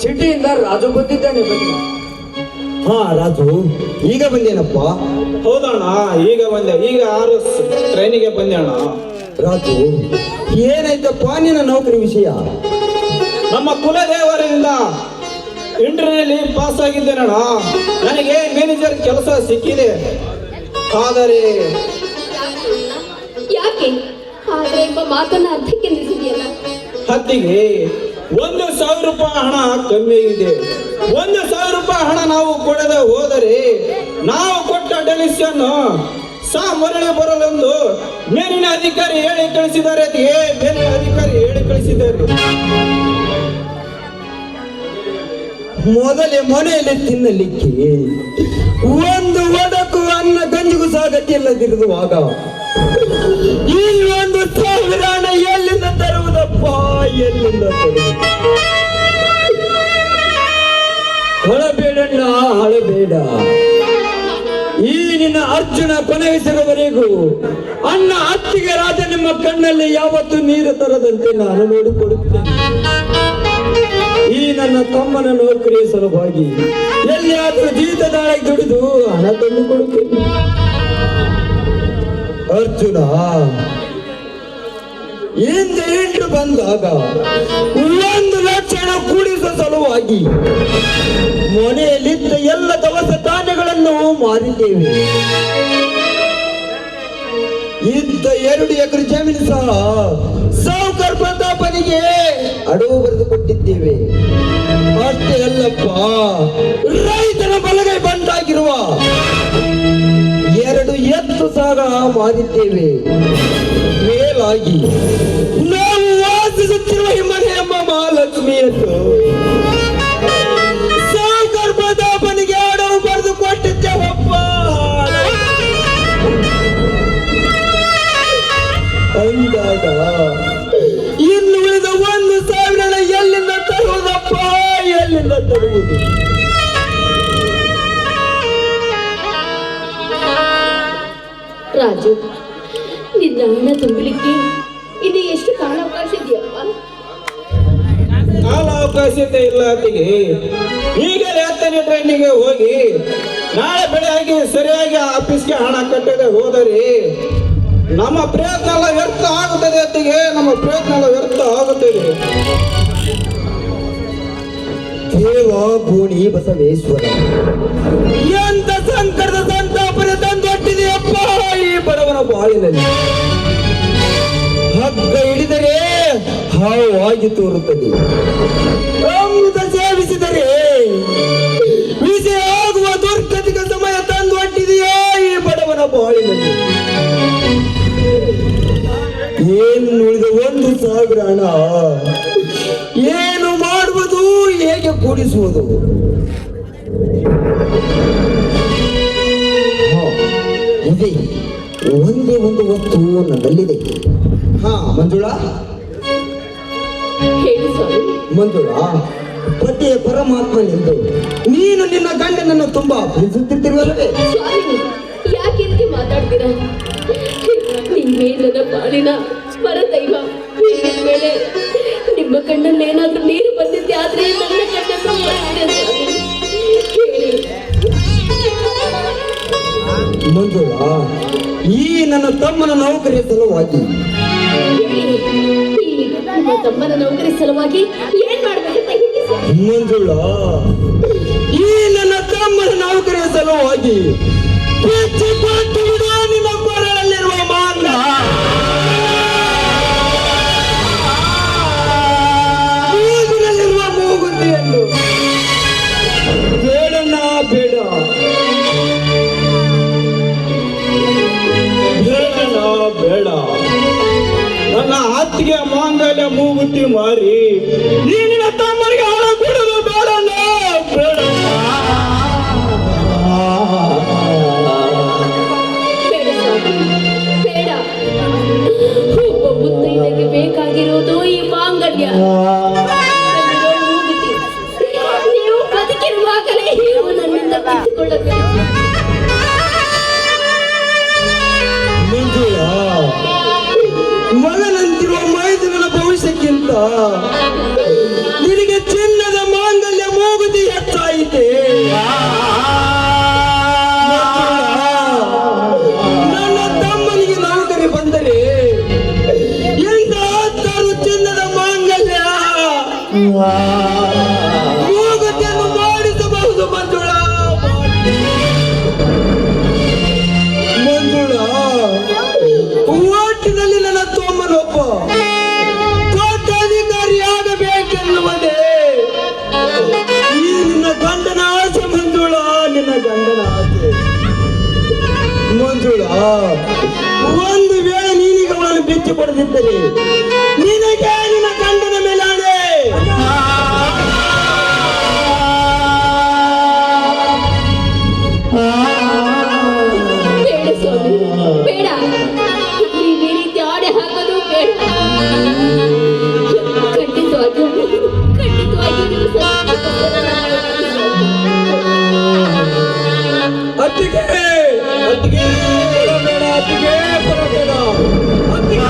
ಸಿಟಿಯಿಂದ ರಾಜು ಬಂದಿದ್ದಾನೆ, ಬನ್ನಿ. ಹಾ ರಾಜು, ಈಗ ಬಂದೇನಪ್ಪ? ಹೌದಣ್ಣ, ಈಗ ಬಂದೆ. ಈಗ 6 ಟ್ರೈನಿಗೆ ಬಂದೆ ಅಣ್ಣ. ರಾಜು, ಏನಾಯ್ತಪ್ಪ ನಿನ್ನ ನೌಕರಿ ವಿಷಯ? ನಮ್ಮ ಕುಲದೇವರಿಂದ ಇಂಟರ್ವ್ಯೂಲಿ ಪಾಸ್ ಆಗಿದ್ದೇನಣ್ಣ. ನನಗೆ ಮ್ಯಾನೇಜರ್ ಕೆಲಸ ಸಿಕ್ಕಿದೆ. ಆದರೆ ಯಾಕೆ ಆದ್ರೆ ಎಂಬ ಮಾತನ್ನ ಅರ್ಥಕ್ಕೆ ನಿಲ್ಲಿಸಿದೆಯಲ್ಲ. ಹತ್ತಿಗೆ 1,000 ರೂಪಾಯಿ ಹಣ ಕಮ್ಮಿ ಇದೆ. 1,000 ರೂಪಾಯಿ ಹಣ ನಾವು ಕೊಡದೆ ಹೋದರೆ ನಾವು ಕೊಟ್ಟ ಡೆಲಿಷನ್ ಮರಳಿ ಬರಲೆಂದು ಮೇಲಿನ ಅಧಿಕಾರಿ ಹೇಳಿ ಕಳಿಸಿದ್ದಾರೆ. ಮೇಲಿನ ಅಧಿಕಾರಿ ಹೇಳಿ ಕಳಿಸಿದ್ದಾರೆ. ಮೊದಲೇ ಮನೆಯಲ್ಲಿ ತಿನ್ನಲಿಕ್ಕೆ ಒಂದು ಒಡಕು ಅನ್ನ ಗಂಜಿಗೂ ಸಹ ಗಟ್ಟಿಲ್ಲದಿರುವಾಗ ಈ 1,000 ಹಣ ಎಲ್ಲಿಂದ ತರುವುದಪ್ಪ, ಎಲ್ಲಿಂದ ತರುವುದು? ಹಳಬೇಡಣ್ಣ, ಹಳಬೇಡ. ಈ ನಿನ್ನ ಅರ್ಜುನ ಕೊನೆಯಿಸುವವರೆಗೂ ಅಣ್ಣ ಅತ್ತಿಗೆ ರಾಜ ನಿಮ್ಮ ಕಣ್ಣಲ್ಲಿ ಯಾವತ್ತೂ ನೀರು ತರದಂತೆ ನಾನು ನೋಡಿಕೊಡುತ್ತೇನೆ. ಈ ನನ್ನ ತಮ್ಮನ ನೌಕರಿಯ ಸಲುವಾಗಿ ಎಲ್ಲಿಯಾದರೂ ಜೀತದಾಳಿಗೆ ದುಡಿದು ಹಣ ತಂದು ಕೊಡುತ್ತೇನೆ. ಅರ್ಜುನ, ಹಿಂದೆ ಇಂಟು ಬಂದಾಗ 1 ಲಕ್ಷ ಹಣ ಕೂಡಿಸುವ ಸಲುವಾಗಿ ಮನೆಯಲ್ಲಿದ್ದ ಎಲ್ಲ ದವಸ ಧಾನ್ಯಗಳನ್ನು ಮಾರಿದ್ದೇವೆ. ಇದ್ದ 2 ಎಕರೆ ಜಮೀನು ಸಹ ಸಾಹುಕಾರ ಪ್ರತಾಪನಿಗೆ ಅಡವು ಬರೆದು ಕೊಟ್ಟಿದ್ದೇವೆ. ಅಷ್ಟೇ ಅಲ್ಲಪ್ಪ, ರೈತನ ಬಲಗೈ ಬಂದಾಗಿರುವ 2 ಎತ್ತು ಸಹ ಮಾರಿದ್ದೇವೆ. ಮೇಲಾಗಿ ನಾವು ವಾಸಿಸುತ್ತಿರುವ ಈ ಮನೆಯ ಮಹಾಲಕ್ಷ್ಮಿಯನ್ನು ಸಾಹುಕಾರ ಪ್ರತಾಪನಿಗೆ ಅಡವು ಬರೆದು ಕೊಟ್ಟಿದ್ದೇವಪ್ಪ. ಅಂದಾಗ ಇನ್ನು ಉಳಿದ 1,000 ಎಲ್ಲಿಂದ ತರುವುದಪ್ಪ, ಎಲ್ಲಿಂದ ತರುವುದು? ರಾಜು, ನಿನ್ನ ಹಣ ತುಂಬಲಿಕ್ಕೆ ಇನ್ನು ಎಷ್ಟು ಕಾಲಾವಕಾಶ ಇದೆಯಪ್ಪ? ಕಾಲಾವಕಾಶತೆ ಇಲ್ಲ ಅತ್ತಿಗೆ. ಈಗಲೇ 10ನೇ ಟ್ರೈನಿಗೆ ಹೋಗಿ ನಾಳೆ ಬೆಳಗ್ಗೆ ಸರಿಯಾಗಿ ಆಫೀಸ್ಗೆ ಹಣ ಕಟ್ಟದೆ ಹೋದರೆ ನಮ್ಮ ಪ್ರಯತ್ನ ಎಲ್ಲ ವ್ಯರ್ಥ ಆಗುತ್ತದೆ ಅತ್ತಿಗೆ. ನಮ್ಮ ಪ್ರಯತ್ನ ಎಲ್ಲ ವ್ಯರ್ಥ ಆಗುತ್ತದೆ. ದೇವ ಗೋಣಿ ಬಸವೇಶ್ವರ, ಎಂತ ಸಂಕಟದ ಸಂತಾಪನೆ ತಂದೊಟ್ಟಿದೆಯಪ್ಪ ಈ ಬಡವನ ಬಾಳಿನಲ್ಲಿ. ಹಗ್ಗ ಹಿಡಿದರೆ ಹಾವಾಗಿ ತೋರುತ್ತದೆ, ಅಮೃತ ಸೇವಿಸಿದರೆ ಬಾಳಿನಲ್ಲಿ ಏನು ಉಳಿದ 1,000 ಹಣ ಏನು ಮಾಡುವುದು, ಹೇಗೆ ಕೂಡಿಸುವುದು? ಇದೆ, ಒಂದೇ ಒಂದು ವಸ್ತು ನನ್ನಲ್ಲಿದೆ. ಹಾ ಮಂಜುಳಾ, ಹೇಳಿ ಸ್ವಾಮಿ. ಮಂಜುಳಾ, ಪತಿಯ ಪರಮಾತ್ಮನೆಂದು ನೀನು ನಿನ್ನ ಗಂಡನನ್ನು ತುಂಬಾ ಪ್ರೀತಿಸುತ್ತಿರುವಲ್ಲವೇ? ಸ್ವಾಮಿ, ಯಾಕೆ ಈ ರೀತಿ ಮಾತಾಡ್ತೀರಾ? ನೀವೇ ನನ್ನ ಪಾಲಿನ ಪರದೈವ. ಮೇಲೆ ನಿಮ್ಮ ಕಣ್ಣಲ್ಲಿ ಏನಾದ್ರೂ ನೀರು ಬಂದಿದ್ದೆ ಆದ್ರೆ ನನ್ನ ಕಣ್ಣನ್ನು ಮಾಡಿದೆ ಸ್ವಾಮಿ. ಹೇಳಿ. ಮಂಜುಳಾ, ಈ ನನ್ನ ತಮ್ಮನ ನೌಕರಿಯ ಸಲುವಾಗಿ ಈ ನನ್ನ ತಮ್ಮನ ನೌಕರಿ ಸಲುವಾಗಿ ಏನ್ ಮಾಡ್ಬೇಕಂತ ಹೇಳಿ ಸ್ವಾಮಿ. ಮಂಜುಳಾ, ಈ ನನ್ನ ತಮ್ಮನ ನೌಕರಿಯ ಸಲುವಾಗಿ ಕಿಚ್ಚುಪಟ್ಟು ಬಿಡು ನಿನ್ನ ಕೊರಳಲ್ಲಿರುವ ಮಾಂಗ. ಮೂಗಿನಲ್ಲಿರುವ ಮೂಗುತಿಯನ್ನು ಬೇಡಣ್ಣ, ಬೇಡ ಬೇಡಣ್ಣ, ಬೇಡ. ನನ್ನ ಅತ್ತಿಗೆ ಮಾಂಗಲ್ಯ ಮೂಗುತಿ ಮಾರಿ ನೀನಿನ ತಮ್ಮನಿಗೆ ಹಣ ಕೊಡಲು ಬೇಡಣ್ಣ, ಬೇಡಣ್ಣ. ಬೇಡ ಸ್ವಾಮಿ, ಬೇಡ. ಒಬ್ಬ ಮುತ್ತೈದೆಗೆ ಬೇಕಾಗಿರೋದು ಈ ಮಾಂಗಲ್ಯ. ನನ್ನಿರೋ ಮೂಗುತಿ. ನೀವು ಬದುಕಿರುವಾಗಲೇ ನೀವು ನನ್ನಿಂದ ಕಿತ್ತುಕೊಳ್ಳಬೇಕು. ಮಂಜುಳಾ, ಮಗನಂತಿರುವ ಮೈದುನನ ಭವಿಷ್ಯಕ್ಕಿಂತ ನಿನಗೆ ಚಿನ್ನದ ಮಾಂಗಲ್ಯ ಮೂಗುತಿ ಹೆಚ್ಚಾಯಿತೆ. ನನ್ನ ತಮ್ಮನಿಗೆ ನೌಕರಿ ಬಂದರೆ ಎಂತ 10 ಚಿನ್ನದ ಮಾಂಗಲ್ಯ ಮೂಗುತಿಯನ್ನು ಮಾಡಿಸಬಹುದು. ಮಂಜುಳಾ, ಮಂಜುಳಾ, ಓಟಿನಲ್ಲಿ ನನ್ನ ತಮ್ಮನೊಬ್ಬ ಕೋಟ್ಯಾಧಿಕಾರಿಯಾಗಬೇಕೆನ್ನುವುದೇ ಈ ನಿನ್ನ ಗಂಡನ ಆಸೆ. ಮಂಜುಳಾ, ನಿನ್ನ ಗಂಡನ ಆಸೆ. ಮಂಜುಳಾ, ಒಂದು ವೇಳೆ ನೀನೀಗ ಅವನನ್ನು ಬೆಚ್ಚಿ ಪಡೆದಿದ್ದರೆ ನಿನಗೆ ನಿನ್ನ ಗಂಡನ ಮೇಲೆ ಆಣೆ. ಬೇಡ ಸ್ವಾಮಿ, ಬೇಡ. ಈ ರೀತಿ ಆಡೆ ಹಾಕೋದು ಬೇಡ. ಖಂಡಿತವಾಗಿಯೂ ನೀವು ಅತ್ತಿಗೆ, ಅತ್ತಿಗೆ ಬರಬೇಡ, ಅತ್ತಿಗೆ ಬರಬೇಡ, ಅತ್ತಿಗೆ.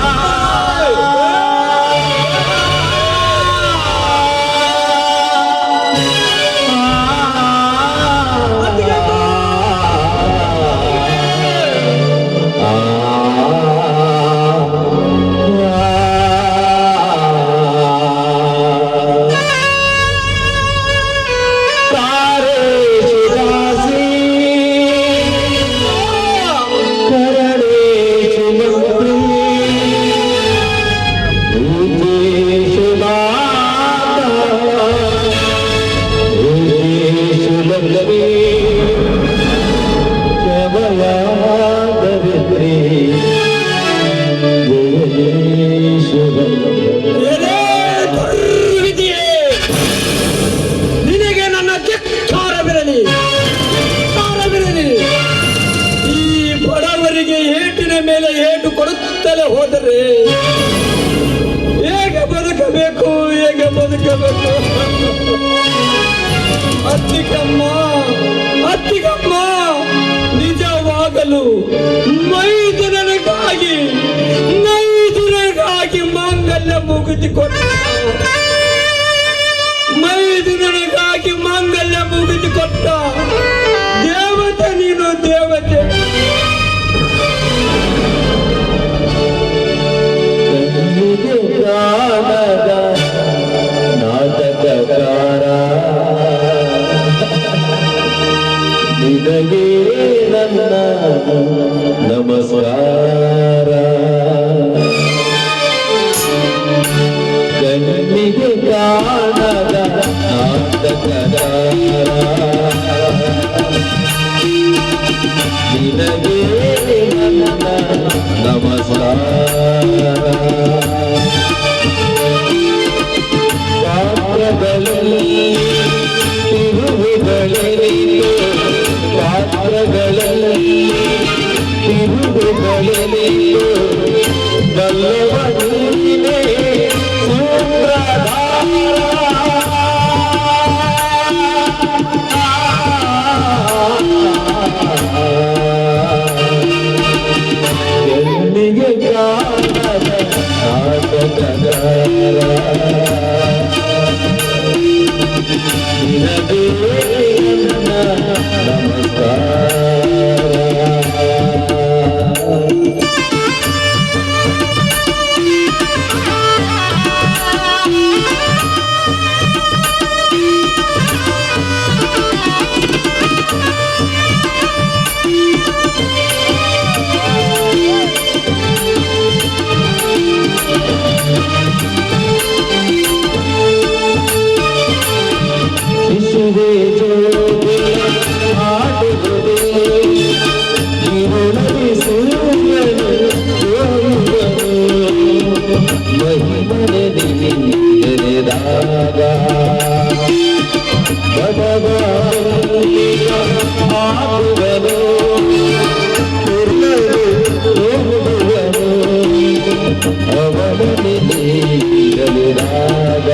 ನಿನಗೆ ನನ್ನ ಧಿಕ್ಕಾರವಿರಲಿ, ಧಿಕ್ಕಾರವಿರಲಿ. ಈ ಬಡವರಿಗೆ ಏಟಿನ ಮೇಲೆ ಏಟು ಕೊಡುತ್ತಲೇ ಹೋದರೆ ಹೇಗೆ ಬದುಕಬೇಕು, ಹೇಗೆ ಬದುಕಬೇಕು? ಅತ್ತಿಗಮ್ಮ, ಅತ್ತಿಗಮ್ಮ, ನಿಜವಾಗಲು ಮೈದುನನಿಗಾಗಿ ಮಾಂಗಲ್ಯ ಮುಗಿದು ಕೊಟ್ಟ, ಮೈದುನನಿಗಾಗಿ ಮಾಂಗಲ್ಯ ಮುಗಿದು ಕೊಟ್ಟ ದೇವತೆ ನೀನು, ದೇವತೆ. ನಾಟಕಕಾರ ನಿನಗೆ ನನ್ನ ನಮಸ್ಕಾರ. ಕಣ್ಣಿಗೆ ಕಾಣದ ನಾಟಕಕಾರ ನಿನಗೆ ನಮಸ್ಕಾರ ಪಾತ್ರಗಳಲ್ಲಿ ತಿರುವುಗಳೇನಿತು ಪಾತ್ರಗಳಲ್ಲಿ ತಿರುವುಗಳೇನಿತು ಬಲ್ಲವ ನೀನೇ ಎಲ್ಲಿಗೆ ಕಾಣದ ನಾಟಕಗಾರ ನಿನಗೆ ನನ್ನ ನಮಸ್ಕಾರ ಶಿಶುವೆ ಜೋಗಿ ಆಡುವುದೇ ಇರುಳದಿ ಸೂರ್ಯನು ತೋರುವನು ಮಹಿಮನೆ ನೆನೆದಾಗ ಬಡವನಿಗ ಆಗುವನು ಕುರುಡರು ಹೋಗುವನು ಅವನಲ್ಲಿ ನೆನೆದಾಗ